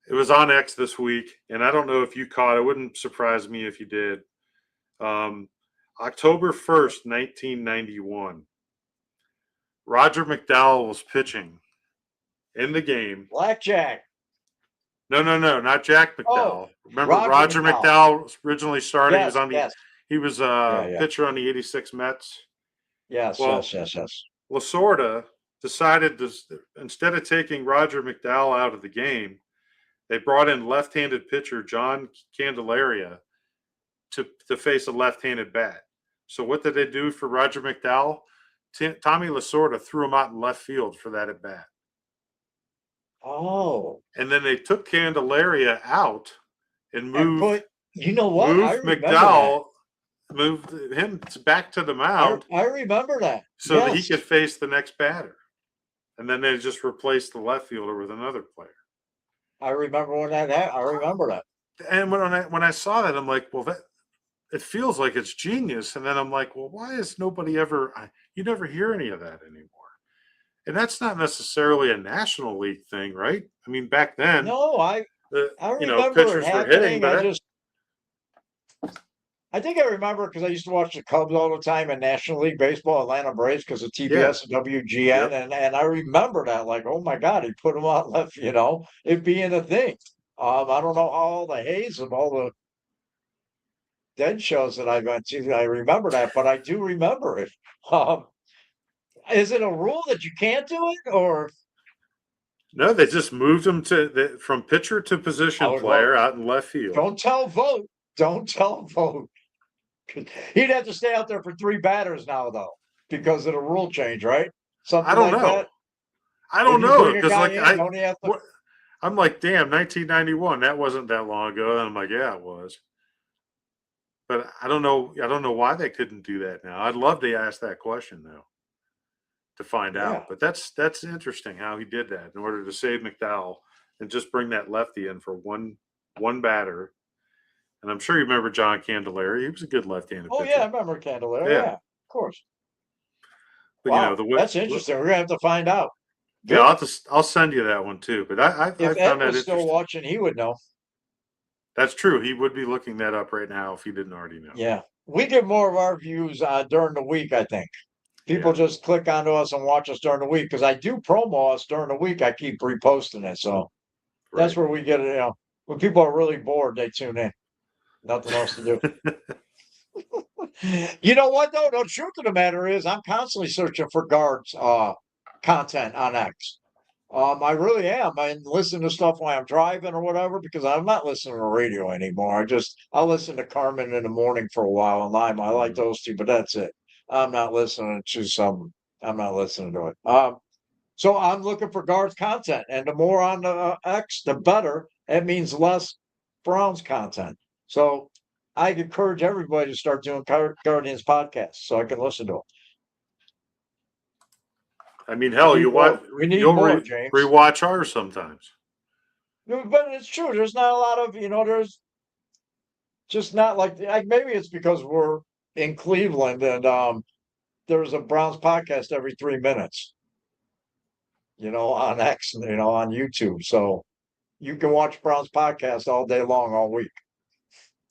it was on X this week, and I don't know if you caught. It wouldn't surprise me if you did. October 1st, 1991. Roger McDowell was pitching in the game. Blackjack. No, not Jack Oh, McDowell. Remember, Roger Roger McDowell. McDowell originally started. Yes, yes. He was Yeah, a yeah. pitcher on the '86 Mets. Yes, Well, yes. Lasorda decided to, instead of taking Roger McDowell out of the game, they brought in left-handed pitcher John Candelaria to face a left-handed bat. So what did they do for Roger McDowell? Tommy Lasorda threw him out in left field for that at bat. Oh. And then they took Candelaria out and But you know what? I moved remember McDowell, moved him back to the that. mound I remember that. so that he Yes. could face the next batter. And then they just replaced the left fielder with another player. I remember when that happened. I remember that. And when I saw that, I'm like, well, that it feels like it's genius. And then I'm like, well, why is nobody ever? You never hear any of that anymore. And that's not necessarily a National League thing, right? I mean, back then, No, I remember it pitchers were hitting, happening. but I think I remember because I used to watch the Cubs all the time in National League Baseball, Atlanta Braves, because of TBS and WGN, Yep. and I remember that, like, oh my God, he put him out left, it being a thing. I don't know all the haze of all the dead shows that I've been to. I remember that, but I do remember it. Um, is it a rule that you can't do it, or No, they just moved him from pitcher to position player out in left field. Don't tell Vogt. Don't tell Vogt. He'd have to stay out there for 3 batters now, though, because of the rule change, right? Something I don't like know. that. I don't know because I'm like, damn, 1991. That wasn't that long ago. And I'm like, yeah, it was. But I don't know. I don't know why they couldn't do that now. I'd love to ask that question though, to find out. But that's interesting how he did that in order to save McDowell and just bring that lefty in for one batter. And I'm sure you remember John Candelaria. He was a good left-handed pitcher. Yeah, I remember Candelaria. Yeah, of course. But wow, that's interesting. We're gonna have to find out. Yeah, I'll send you that one too. But I if found Ed that was still watching, he would know. That's true. He would be looking that up right now if he didn't already know. Yeah, we get more of our views during the week. I think people just click onto us and watch us during the week because I do promo us during the week. I keep reposting it, so that's where we get it. When people are really bored, they tune in. Nothing else to do. You know what though? The truth of the matter is I'm constantly searching for guards content on X. I really am. I listen to stuff when I'm driving or whatever because I'm not listening to radio anymore. I'll listen to Carmen in the morning for a while and Lima. I like those two, but that's it. I'm not listening to some. I'm not listening to it. So I'm looking for guards content, and the more on the X, the better. It means less Browns content. So I encourage everybody to start doing Guardians podcasts so I can listen to them. I mean, hell, we need more, James. Rewatch ours sometimes. But it's true. There's not a lot of, there's just not like maybe it's because we're in Cleveland and there's a Browns podcast every 3 minutes, on X, on YouTube. So you can watch Browns podcast all day long, all week.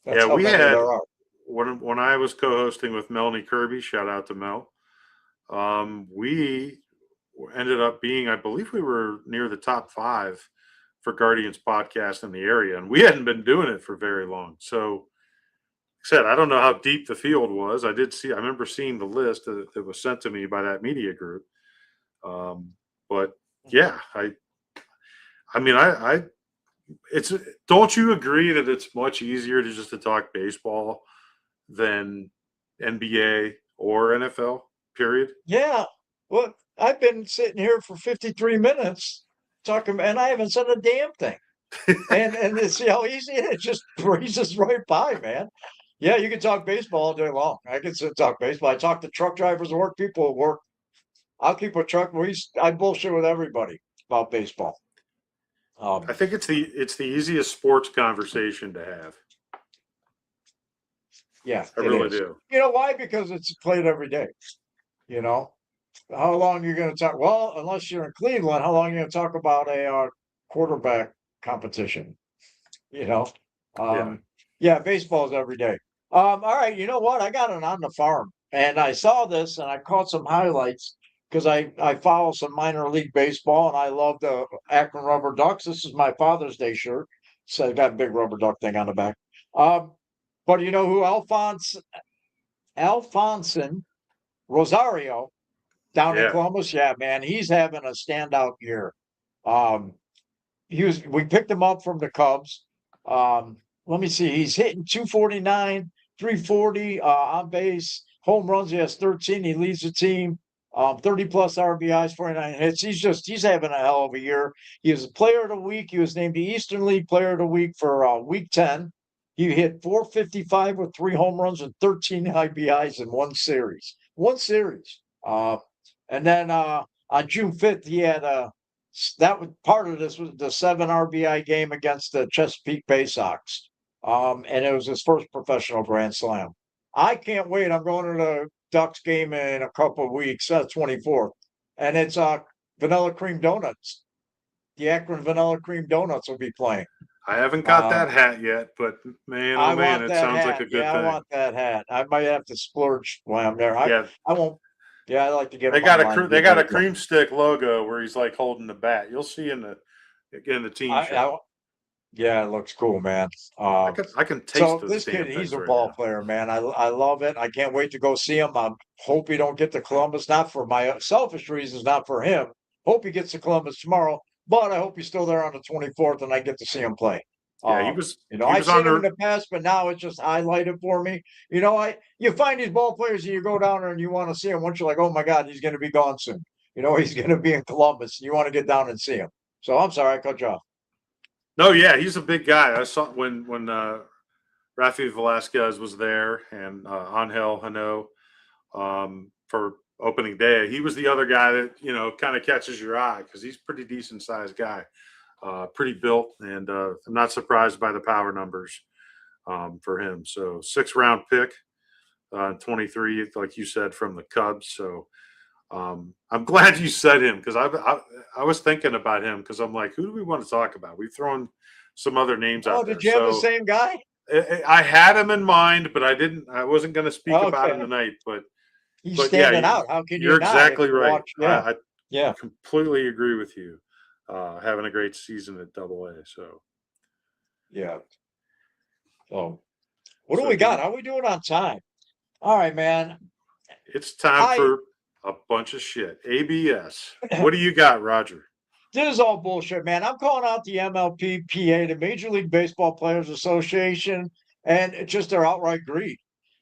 That's how many there are. When I was co-hosting with Melanie Kirby, shout out to Mel. We ended up being, I believe we were near the top 5 for Guardians podcast in the area. And we hadn't been doing it for very long. So like I said, I don't know how deep the field was. I remember seeing the list that was sent to me by that media group. But yeah, don't you agree that it's much easier to talk baseball than NBA or NFL, period? Yeah. Well, I've been sitting here for 53 minutes talking, and I haven't said a damn thing. and see how easy it is. It just breezes right by, man. Yeah, you can talk baseball all day long. I can sit and talk baseball. I talk to truck drivers at work, people at work. I'll keep a truck. I bullshit with everybody about baseball. I think it's the easiest sports conversation to have. Yeah, I really do. You know why? Because it's played every day. How long are you going to talk? Well, unless you're in Cleveland, how long are you going to talk about a quarterback competition? Yeah, baseball's every day. All right, you know what? I got it on the farm, and I saw this, and I caught some highlights because I follow some minor league baseball, and I love the Akron Rubber Ducks. This is my Father's Day shirt, so I got a big rubber duck thing on the back. Um, but you know who Alfonson Rosario down in Yeah. Columbus? Yeah, man, he's having a standout year. Um, we picked him up from the Cubs. Let me see, he's hitting 249, 340 on base, home runs. He has 13. He leads the team. 30 plus RBIs, 49 hits. He's having a hell of a year. He was a player of the week. He was named the Eastern League Player of the Week for week 10. He hit 455 with 3 home runs and 13 IBIs in one series. One series. And then on June 5th, he had that was part of this was the 7 RBI game against the Chesapeake Bay Sox. And it was his first professional grand slam. I can't wait. I'm going to the Ducks game in a couple of weeks, 24th. And it's vanilla cream donuts. The Akron vanilla cream donuts will be playing. I haven't got that Um, hat yet, but man, oh I man, want it that sounds like hat. a good Yeah, I thing. want that hat. I might have to splurge while I'm there. Yeah, I won't. Yeah, I like to get they them got online and they get got ready a to go. cream stick logo where he's like holding the bat. You'll see in the team I, show. I Yeah, it looks cool, man. I can taste So those this kid, damn he's things a right ball now. player, man. I love it. I can't wait to go see him. I hope he don't get to Columbus, not for my selfish reasons, not for him. Hope he gets to Columbus tomorrow, but I hope he's still there on the 24th and I get to see him play. Yeah, he I've was on seen him in the the past, but now it's just highlighted for me. You find these ball players and you go down there and you want to see him. Once you're like, oh my God, he's going to be gone soon. He's going to be in Columbus. You want to get down and see him. So I'm sorry, I cut you off. No, yeah, he's a big guy. I saw when Rafi Velasquez was there and Angel Hano for opening day. He was the other guy that kind of catches your eye because he's pretty decent sized guy, pretty built, and I'm not surprised by the power numbers for him. So 6th round pick, 23, like you said, from the Cubs. So I'm glad you said him because I was thinking about him because I'm like, who do we want to talk about? We've thrown some other names Oh, out there. did you have the So same guy? I had him in mind, but I didn't. I wasn't going to speak about him Okay. tonight. He's But yeah, standing out. How can you you're not if exactly you right. watch? Yeah. I Yeah. completely agree with you. Having a great season at Double A. So Yeah. So what do so we do got? we, How we doing on time? All right, man. it's time I for a bunch of shit. ABS. What do you got, Roger? This is all bullshit, man. I'm calling out the MLPPA, the Major League Baseball Players Association, and it's just their outright greed.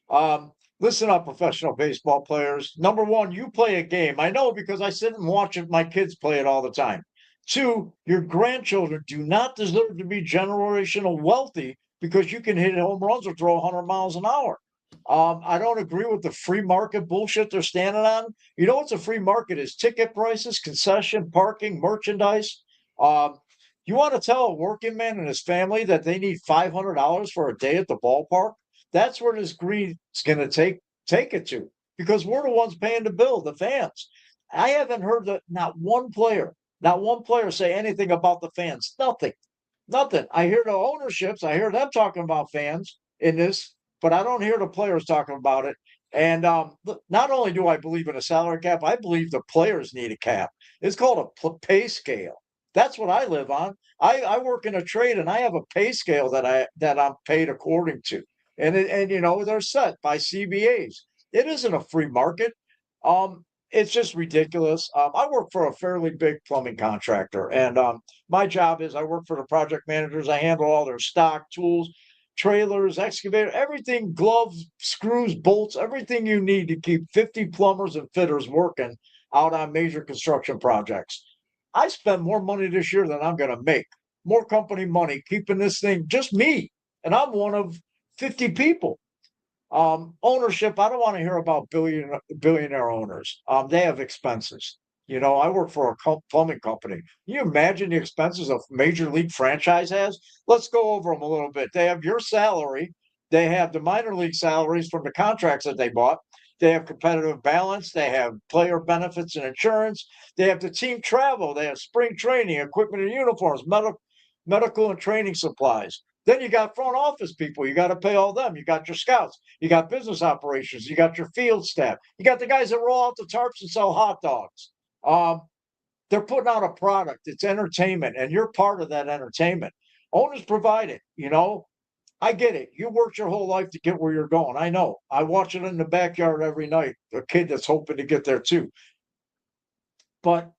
Um, Listen up, professional baseball players. Number one, you play a game. I know because I sit and watch my kids play it all the time. Two, your grandchildren do not deserve to be generational wealthy because you can hit home runs or throw 100 miles an hour. I don't agree with the free market bullshit they're standing on. You know what's a free market is ticket prices, concession, parking, merchandise. Um, you want to tell a working man and his family that they need $500 for a day at the ballpark? That's where this greed is going to take it to because we're the ones paying the bill, the fans. I haven't heard that not one player say anything about the fans. Nothing, nothing. I hear the ownerships. I hear them talking about fans in this, but I don't hear the players talking about it. And not only do I believe in a salary cap, I believe the players need a cap. It's called a pay scale. That's what I live on. I work in a trade and I have a pay scale that I'm paid according to. And they're set by CBAs. It isn't a free market. It's just ridiculous. I work for a fairly big plumbing contractor, and my job is I work for the project managers. I handle all their stock, tools, trailers, excavator, everything, gloves, screws, bolts, everything you need to keep 50 plumbers and fitters working out on major construction projects. I spend more money this year than I'm going to make. More company money keeping this thing, just me. And I'm one of 50 people. Ownership, I don't want to hear about billionaire owners. They have expenses. I work for a plumbing company. Can you imagine the expenses a major league franchise has? Let's go over them a little bit. They have your salary. They have the minor league salaries from the contracts that they bought. They have competitive balance. They have player benefits and insurance. They have the team travel. They have spring training, equipment and uniforms, medical and training supplies. Then you got front office people. You got to pay all them. You got your scouts. You got business operations. You got your field staff. You got the guys that roll out the tarps and sell hot dogs. Um, they're putting out a product. It's entertainment, and you're part of that entertainment. Owners provide it. I get it. You worked your whole life to get where you're going. I know. I watch it in the backyard every night. A kid that's hoping to get there too. But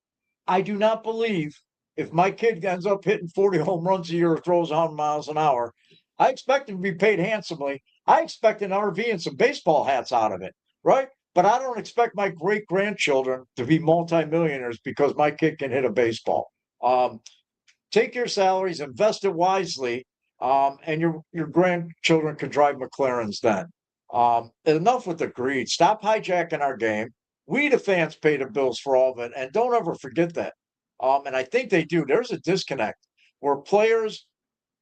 I do not believe if my kid ends up hitting 40 home runs a year or throws 100 miles an hour, I expect him to be paid handsomely. I expect an RV and some baseball hats out of it, right? But I don't expect my great grandchildren to be multimillionaires because my kid can hit a baseball. Take your salaries, invest it wisely, and your grandchildren could drive McLarens then. Enough with the greed. Stop hijacking our game. We, the fans, pay the bills for all of it, and don't ever forget that. And I think they do. There's a disconnect where players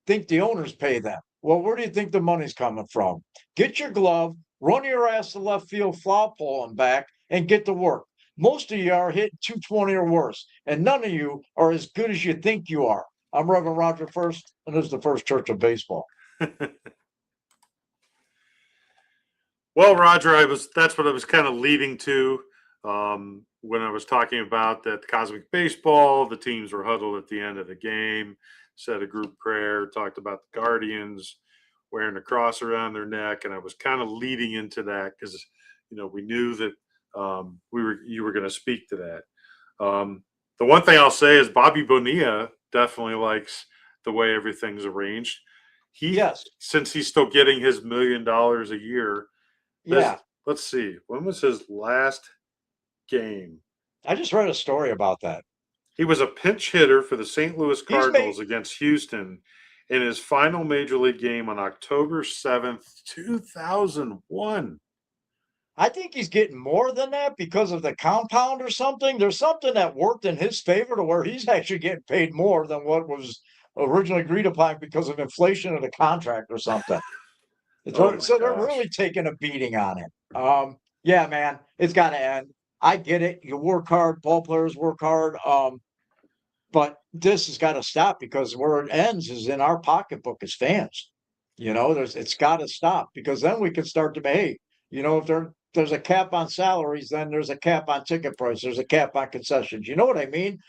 think the owners pay them. Well, where do you think the money's coming from? Get your glove, run your ass to left field, foul pole and back, and get to work. Most of you are hitting 220 or worse, and none of you are as good as you think you are. I'm Reverend Roger First, and this is the First Church of Baseball. Well, Roger, that's what I was kind of leading to when I was talking about that cosmic baseball. The teams were huddled at the end of the game, said a group prayer, talked about the Guardians wearing a cross around their neck, and I was kind of leading into that because we knew that you were going to speak to that. The one thing I'll say is Bobby Bonilla definitely likes the way everything's arranged. Yes. Since he's still getting his $1 million a year. Yeah. Let's see. When was his last game? I just read a story about that. He was a pinch hitter for the St. Louis Cardinals against Houston in his final major league game on October 7th, 2001. I think he's getting more than that because of the compound or something. There's something that worked in his favor to where he's actually getting paid more than what was originally agreed upon because of inflation of the contract or something. So they're really taking a beating on it. Yeah, man, it's got to end. I get it. You work hard. Ball players work hard. But this has got to stop because where it ends is in our pocketbook as fans. It's got to stop because then we can start to behave. If there's a cap on salaries, then there's a cap on ticket price. There's a cap on concessions. You know what I mean?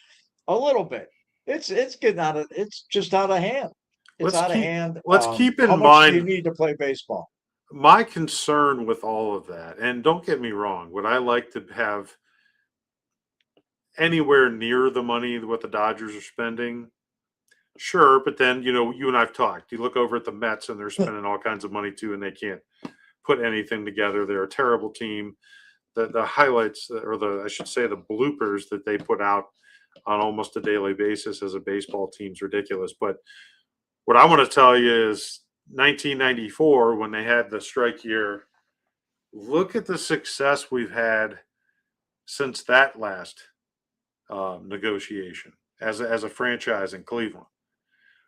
A little bit. It's getting out of. It's just out of hand. It's out of hand. Let's keep in how mind. much do you need to play baseball? My concern with all of that, and don't get me wrong, would I like to have anywhere near the money what the Dodgers are spending? Sure, but then you and I've talked. You look over at the Mets and they're spending all kinds of money too, and they can't put anything together. They're a terrible team. The highlights, or I should say the bloopers that they put out on almost a daily basis as a baseball team's ridiculous. But what I want to tell you is 1994, when they had the strike year, look at the success we've had since that last negotiation as a franchise in Cleveland.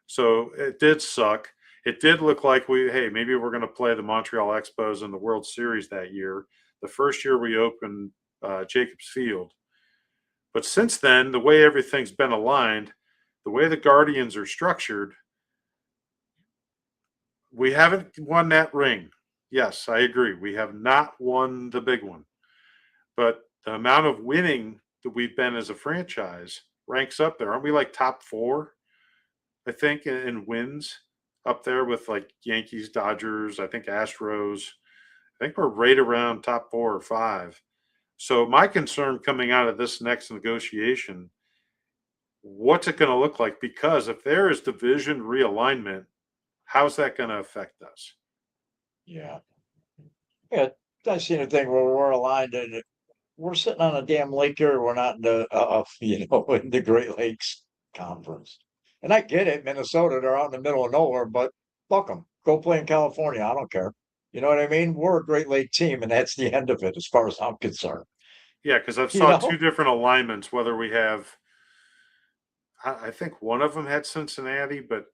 So it did suck. It did look like maybe we're going to play the Montreal Expos in the World Series that year. The first year we opened Jacobs Field. But since then, the way everything's been aligned, the way the Guardians are structured, we haven't won that ring. Yes, I agree. We have not won the big one. But the amount of winning that we've been as a franchise ranks up there. Aren't we like top 4, I think, in wins up there with like Yankees, Dodgers, I think Astros. I think we're right around top 4 or 5. So my concern coming out of this next negotiation, what's it going to look like? Because if there is division realignment, how's that going to affect us? Yeah. I've seen a thing where we're aligned and we're sitting on a damn lake here. We're not in the, in the Great Lakes Conference. And I get it, Minnesota, they're out in the middle of nowhere, but fuck them. Go play in California. I don't care. You know what I mean? We're a Great Lake team, and that's the end of it as far as I'm concerned. Yeah, because I've saw 2 different alignments, whether we have, I think one of them had Cincinnati, but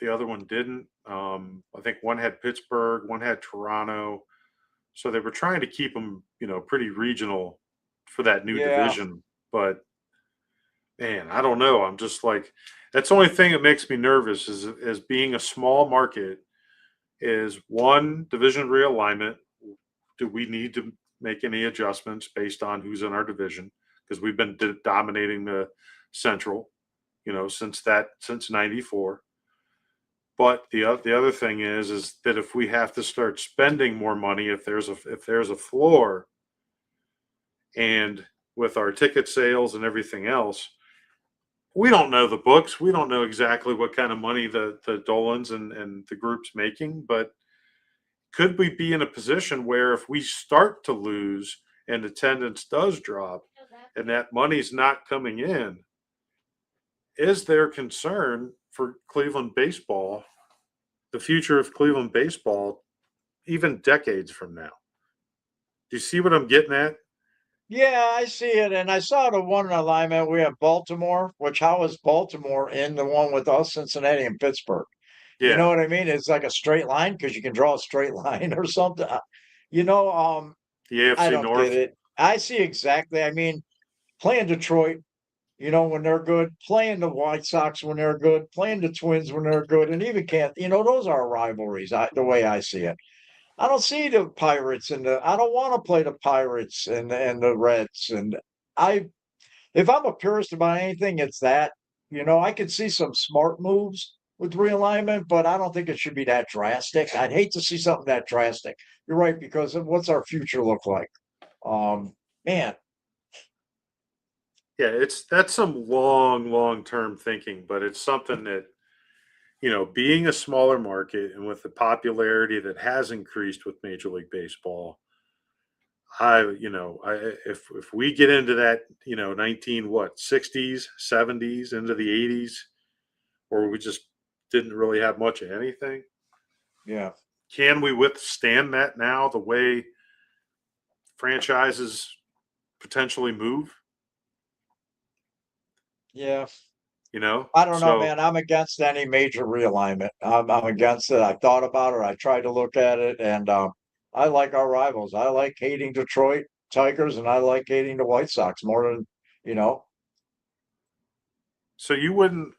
the other one didn't. I think one had Pittsburgh, one had Toronto. So they were trying to keep them, pretty regional for that new division. But man, I don't know. I'm just like, That's the only thing that makes me nervous is being a small market. Is one division realignment? Do we need to make any adjustments based on who's in our division? Because we've been dominating the Central, since '94. But the other thing is that if we have to start spending more money, if there's a floor, and with our ticket sales and everything else, we don't know the books. We don't know exactly what kind of money the Dolans and the group's making. But could we be in a position where if we start to lose and attendance does drop, and that money's not coming in, is there concern for Cleveland baseball, the future of Cleveland baseball, even decades from now? Do you see what I'm getting at? Yeah, I see it, and I saw the one alignment. We have Baltimore, which how is Baltimore in the one with us, Cincinnati and Pittsburgh? You know Yeah, what I mean? It's like a straight line because you can draw a straight line or something. You know, the I AFC don't get North. it. I see exactly. I mean, playing Detroit, when they're good, playing the White Sox when they're good, playing the Twins when they're good, and even can't, those are rivalries, the way I see it. I don't see the Pirates I don't want to play the Pirates and the Reds. And I, if I'm a purist about anything, it's that. I could see some smart moves with realignment, but I don't think it should be that drastic. I'd hate to see something that drastic. You're right, because of what's our future look like? Man, Yeah, that's some long term thinking, but it's something that, being a smaller market and with the popularity that has increased with Major League Baseball, if we get into that, 60s, 70s, into the 80s, or we just didn't really have much of anything, yeah, can we withstand that now? The way franchises potentially move, yeah. you know. I don't know, So man. I'm against any major realignment. I'm against it. I thought about it. I tried to look at it, and I like our rivals. I like hating Detroit Tigers, and I like hating the White Sox more than you know. so you wouldn't.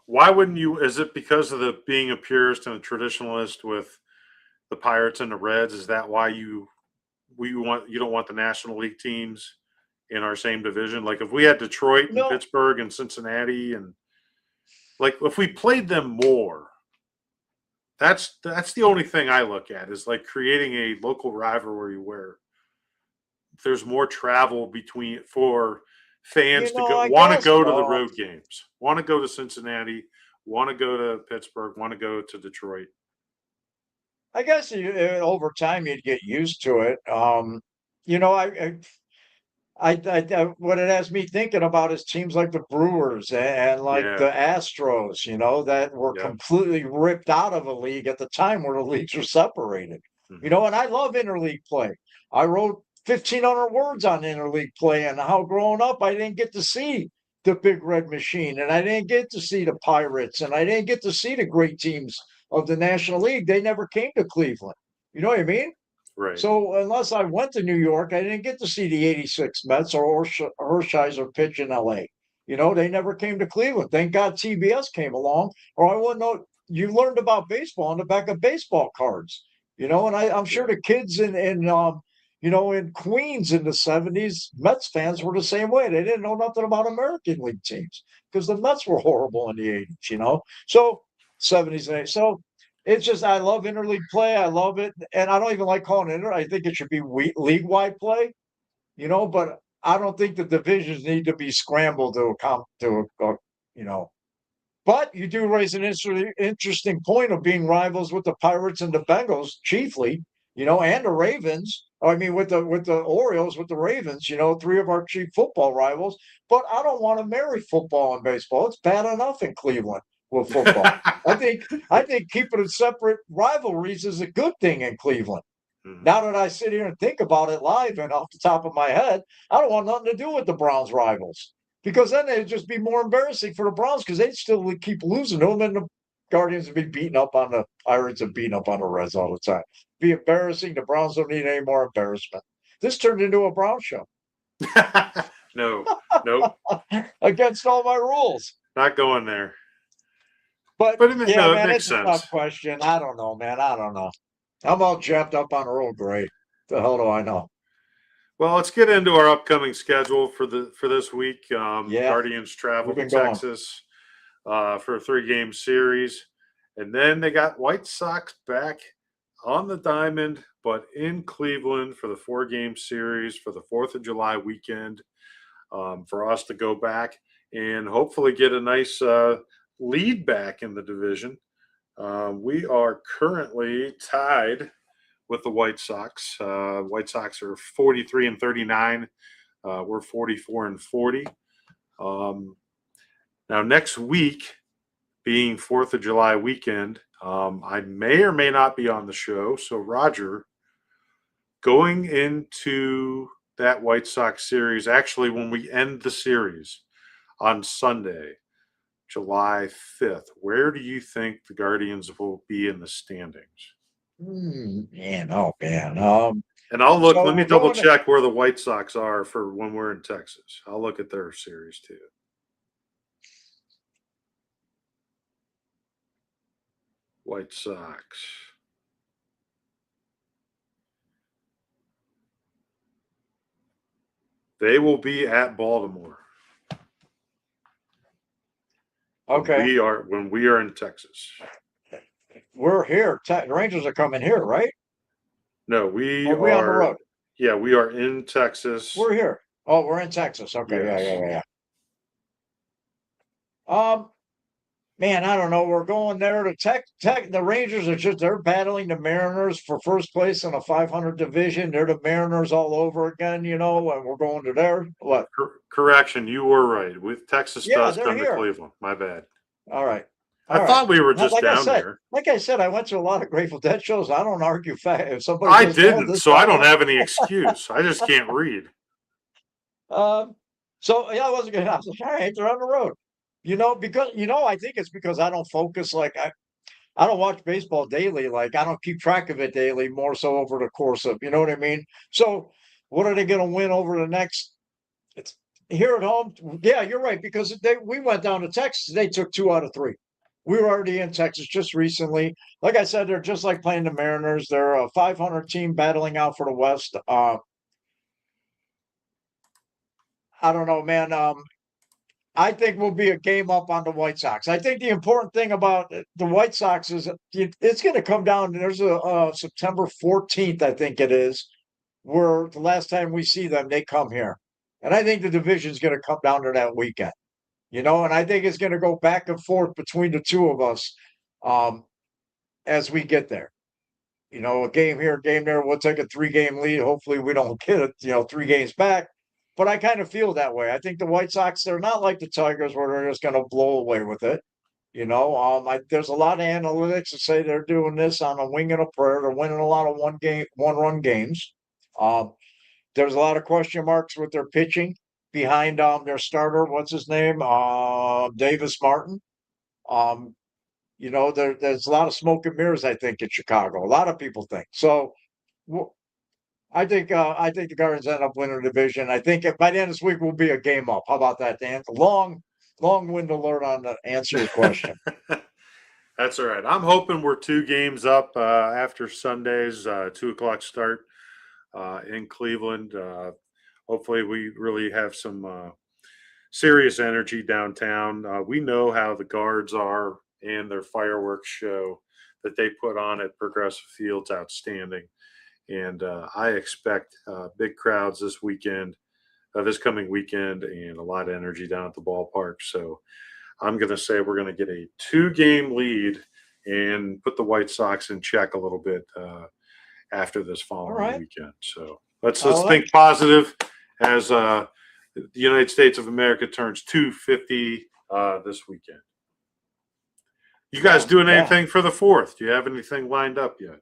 Why wouldn't you? Is it because of the being a purist and a traditionalist with the Pirates and the Reds? Is that why you don't want the National League teams in our same division? Like if we had Detroit and No, Pittsburgh and Cincinnati, and like if we played them more, that's the only thing I look at is like creating a local rivalry where there's more travel between for fans to go I want to guess go to the so. road games, want to go to Cincinnati, want to go to Pittsburgh, want to go to Detroit. I guess over time you'd get used to it. You know, what it has me thinking about is teams like the Brewers and like Yeah, the Astros, that were yeah. completely ripped out of a league at the time where the leagues were separated. Hmm. And I love interleague play. I wrote 1,500 words on interleague play and how growing up I didn't get to see the Big Red Machine and I didn't get to see the Pirates and I didn't get to see the great teams of the National League. They never came to Cleveland. You know what I mean? Right. So unless I went to New York, I didn't get to see the '86 Mets or Hershiser pitch in LA. They never came to Cleveland. Thank God TBS came along, or I wouldn't know. You learned about baseball on the back of baseball cards. And I'm sure Yeah. the kids in Queens in the '70s, Mets fans were the same way. They didn't know nothing about American League teams because the Mets were horrible in the '80s. So '70s and '80s. So it's just I love interleague play. I love it, and I don't even like calling it inter. I think it should be league wide play. But I don't think the divisions need to be scrambled to account you know. But you do raise an interesting point of being rivals with the Pirates and the Bengals, chiefly, and the Ravens. I mean, with the Orioles, with the Ravens, three of our chief football rivals. But I don't want to marry football and baseball. It's bad enough in Cleveland with football. I think keeping it separate rivalries is a good thing in Cleveland. Hmm. Now that I sit here and think about it live and off the top of my head, I don't want nothing to do with the Browns rivals because then it'd just be more embarrassing for the Browns because they'd still keep losing to them and the Guardians would be beating up on the Pirates and beating up on the Reds all the time. Be embarrassing. The Browns don't need any more embarrassment. This turned into a Brown show No, nope. against all my rules. Not going there. But But yeah, it man, makes it's a tough sense. question. I don't know, man. I don't know. I'm all jacked up on Earl Grey. The hell do I know? Well, let's get into our upcoming schedule for this week. Yeah, Guardians travel we've to been going. Texas for a 3-game series, and then they got White Sox back on the diamond, but in Cleveland for the 4-game series for the 4th of July weekend. For us to go back and hopefully get a nice lead back in the division. We are currently tied with the White Sox. White Sox are 43-39. We're 44-40. Now, next week, being 4th of July weekend, I may or may not be on the show. So, Roger, going into that White Sox series, actually, when we end the series on Sunday, July 5th, where do you think the Guardians will be in the standings? Man, oh man. And I'll look, So let me we're double going to. check where the White Sox are for when we're in Texas. I'll look at their series too. White Sox. They will be at Baltimore. Okay, When we are in Texas. we're here. The Rangers are coming here, right? No, we Or are we on the are. road? Yeah, we are in Texas. We're here. Oh, we're in Texas. Okay, yeah, Yes. yeah, yeah. Man, I don't know. We're going there to Tech. The Rangers are they're battling the Mariners for first place in a 500 division. They're the Mariners all over again, and we're going to there. What? Correction, you were right. With Texas Yeah, does they're come to here. Cleveland. My bad. All right. I All right. thought we were Now, just down there. like I said, I went to a lot of Grateful Dead shows. I don't argue fact. If somebody I says no, didn't, this so I guy don't went. have any excuse. I just can't read. Um, so yeah, I wasn't gonna. I was like, all right, they're on the road. Because I think it's because I don't focus like I don't watch baseball daily. Like I don't keep track of it daily. More so over the course of, you know what I mean. So what are they going to win over the next? It's here at home. Yeah, you're right because we went down to Texas. They took 2 out of 3. We were already in Texas just recently. Like I said, they're just like playing the Mariners. They're a 500 team battling out for the West. I don't know, man. I think we'll be a game up on the White Sox. I think the important thing about the White Sox is it's going to come down. There's a September 14th, I think it is, where the last time we see them, they come here. And I think the division's going to come down to that weekend, and I think it's going to go back and forth between the two of us um, as we get there. A game here, a game there. We'll take a 3-game lead. Hopefully, we don't get it, 3 games back. But I kind of feel that way. I think the White Sox, they're not like the Tigers where they're just going to blow away with it. There's a lot of analytics that say they're doing this on a wing and a prayer. They're winning a lot of one-run games. Um, there's a lot of question marks with their pitching behind their starter. What's his name? Davis Martin. Um, there's a lot of smoke and mirrors, I think, in Chicago. A lot of people think. So I think the Guardians end up winning the division. I think by the end of this week we'll be a game up. How about that, Dan? Long winded on to answer your question. That's all right. I'm hoping we're 2 games up after Sunday's 2 o'clock start in Cleveland. Hopefully, we really have some serious energy downtown. We know how the guards are and their fireworks show that they put on at Progressive Field's outstanding. And I expect big crowds this weekend, this coming weekend, and a lot of energy down at the ballpark. So I'm going to say we're going to get a 2-game lead and put the White Sox in check a little bit after this following weekend. So let's think positive as the United States of America turns 250 this weekend. You guys doing anything for the 4th? Do you have anything lined up yet?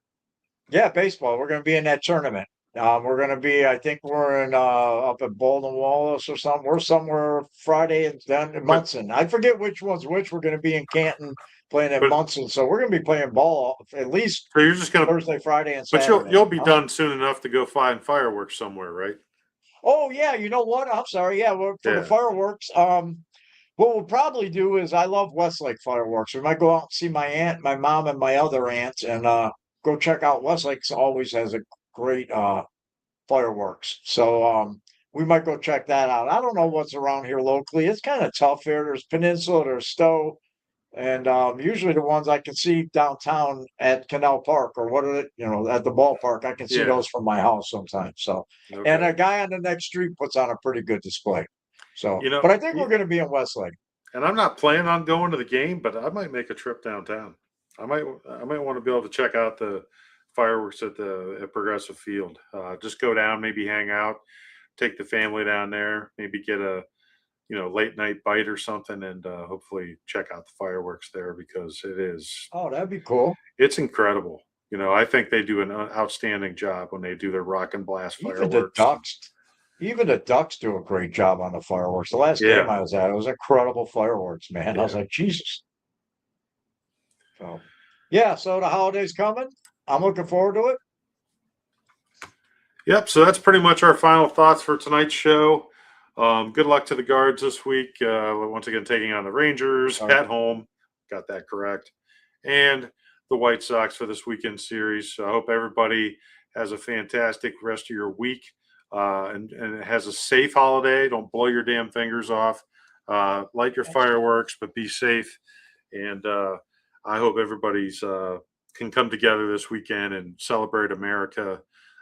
Yeah, baseball. We're going to be in that tournament. We're going to be, I think we're in up at Bolden Wallace or something. We're somewhere Friday and down in Munson. I forget which one's which. We're going to be in Canton playing at Munson. So we're going to be playing ball at least so you're just gonna, Thursday, Friday, and Saturday. But you'll be done soon enough to go find fireworks somewhere, right? Oh, yeah. You know what? I'm sorry. Yeah, for the fireworks. What we'll probably do is I love Westlake fireworks. We might go out and see my aunt, my mom, and my other aunt, and go check out Westlake. Always has a great fireworks. So we might go check that out. I don't know what's around here locally. It's kind of tough here. There's Peninsula, there's Stowe, and usually the ones I can see downtown at Canal Park or what are it, at the ballpark. I can see Yeah. those from my house sometimes. So, and Okay. a guy on the next street puts on a pretty good display. So, You know, but I think we're going to be in Westlake. and I'm not planning on going to the game, but I might make a trip downtown. I might want to be able to check out the fireworks at Progressive Field. Just go down, maybe hang out, take the family down there, maybe get a late night bite or something, and hopefully check out the fireworks there because Oh, that'd be cool. it's incredible. I think they do an outstanding job when they do their rock and blast Even the fireworks. Ducks, even the Ducks do a great job on the fireworks. The last game Yeah, I was at, it was incredible fireworks, man. I was yeah. like, Jesus. So, yeah. So the holidays coming. I'm looking forward to it. Yep. So that's pretty much our final thoughts for tonight's show. Good luck to the Guards this week. Once again, taking on the Rangers All right. at home. Got that correct. And the White Sox for this weekend series. So I hope everybody has a fantastic rest of your week and has a safe holiday. Don't blow your damn fingers off. Light your fireworks, but be safe. And I hope everybody's can come together this weekend and celebrate America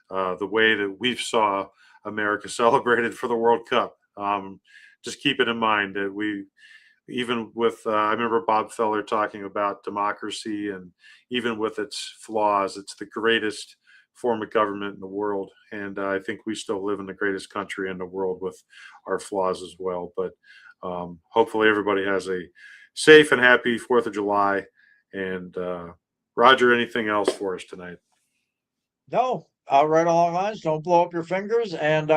the way that we saw America celebrated for the World Cup. Just keep it in mind that even with, I remember Bob Feller talking about democracy, and even with its flaws, it's the greatest form of government in the world. And I think we still live in the greatest country in the world with our flaws as well. But hopefully everybody has a safe and happy 4th of July. And Roger, anything else for us tonight? No, right along lines. Don't blow up your fingers and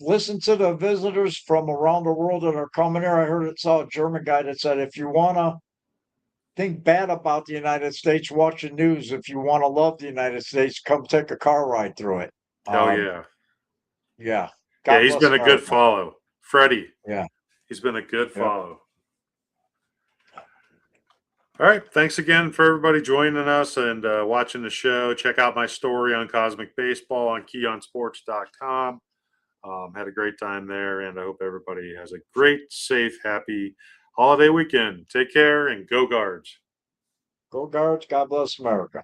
listen to the visitors from around the world that are coming here. I heard saw a German guy that said, if you want to think bad about the United States, watch the news. If you want to love the United States, come take a car ride through it. Hell yeah. Yeah. Yeah, God he's bless been a good America. follow. Freddie. Yeah. He's been a good Yeah. follow. All right. Thanks again for everybody joining us and watching the show. Check out my story on Cosmic Baseball on keyonsports.com. Had a great time there, and I hope everybody has a great, safe, happy holiday weekend. Take care and go Guards. Go Guards. God bless America.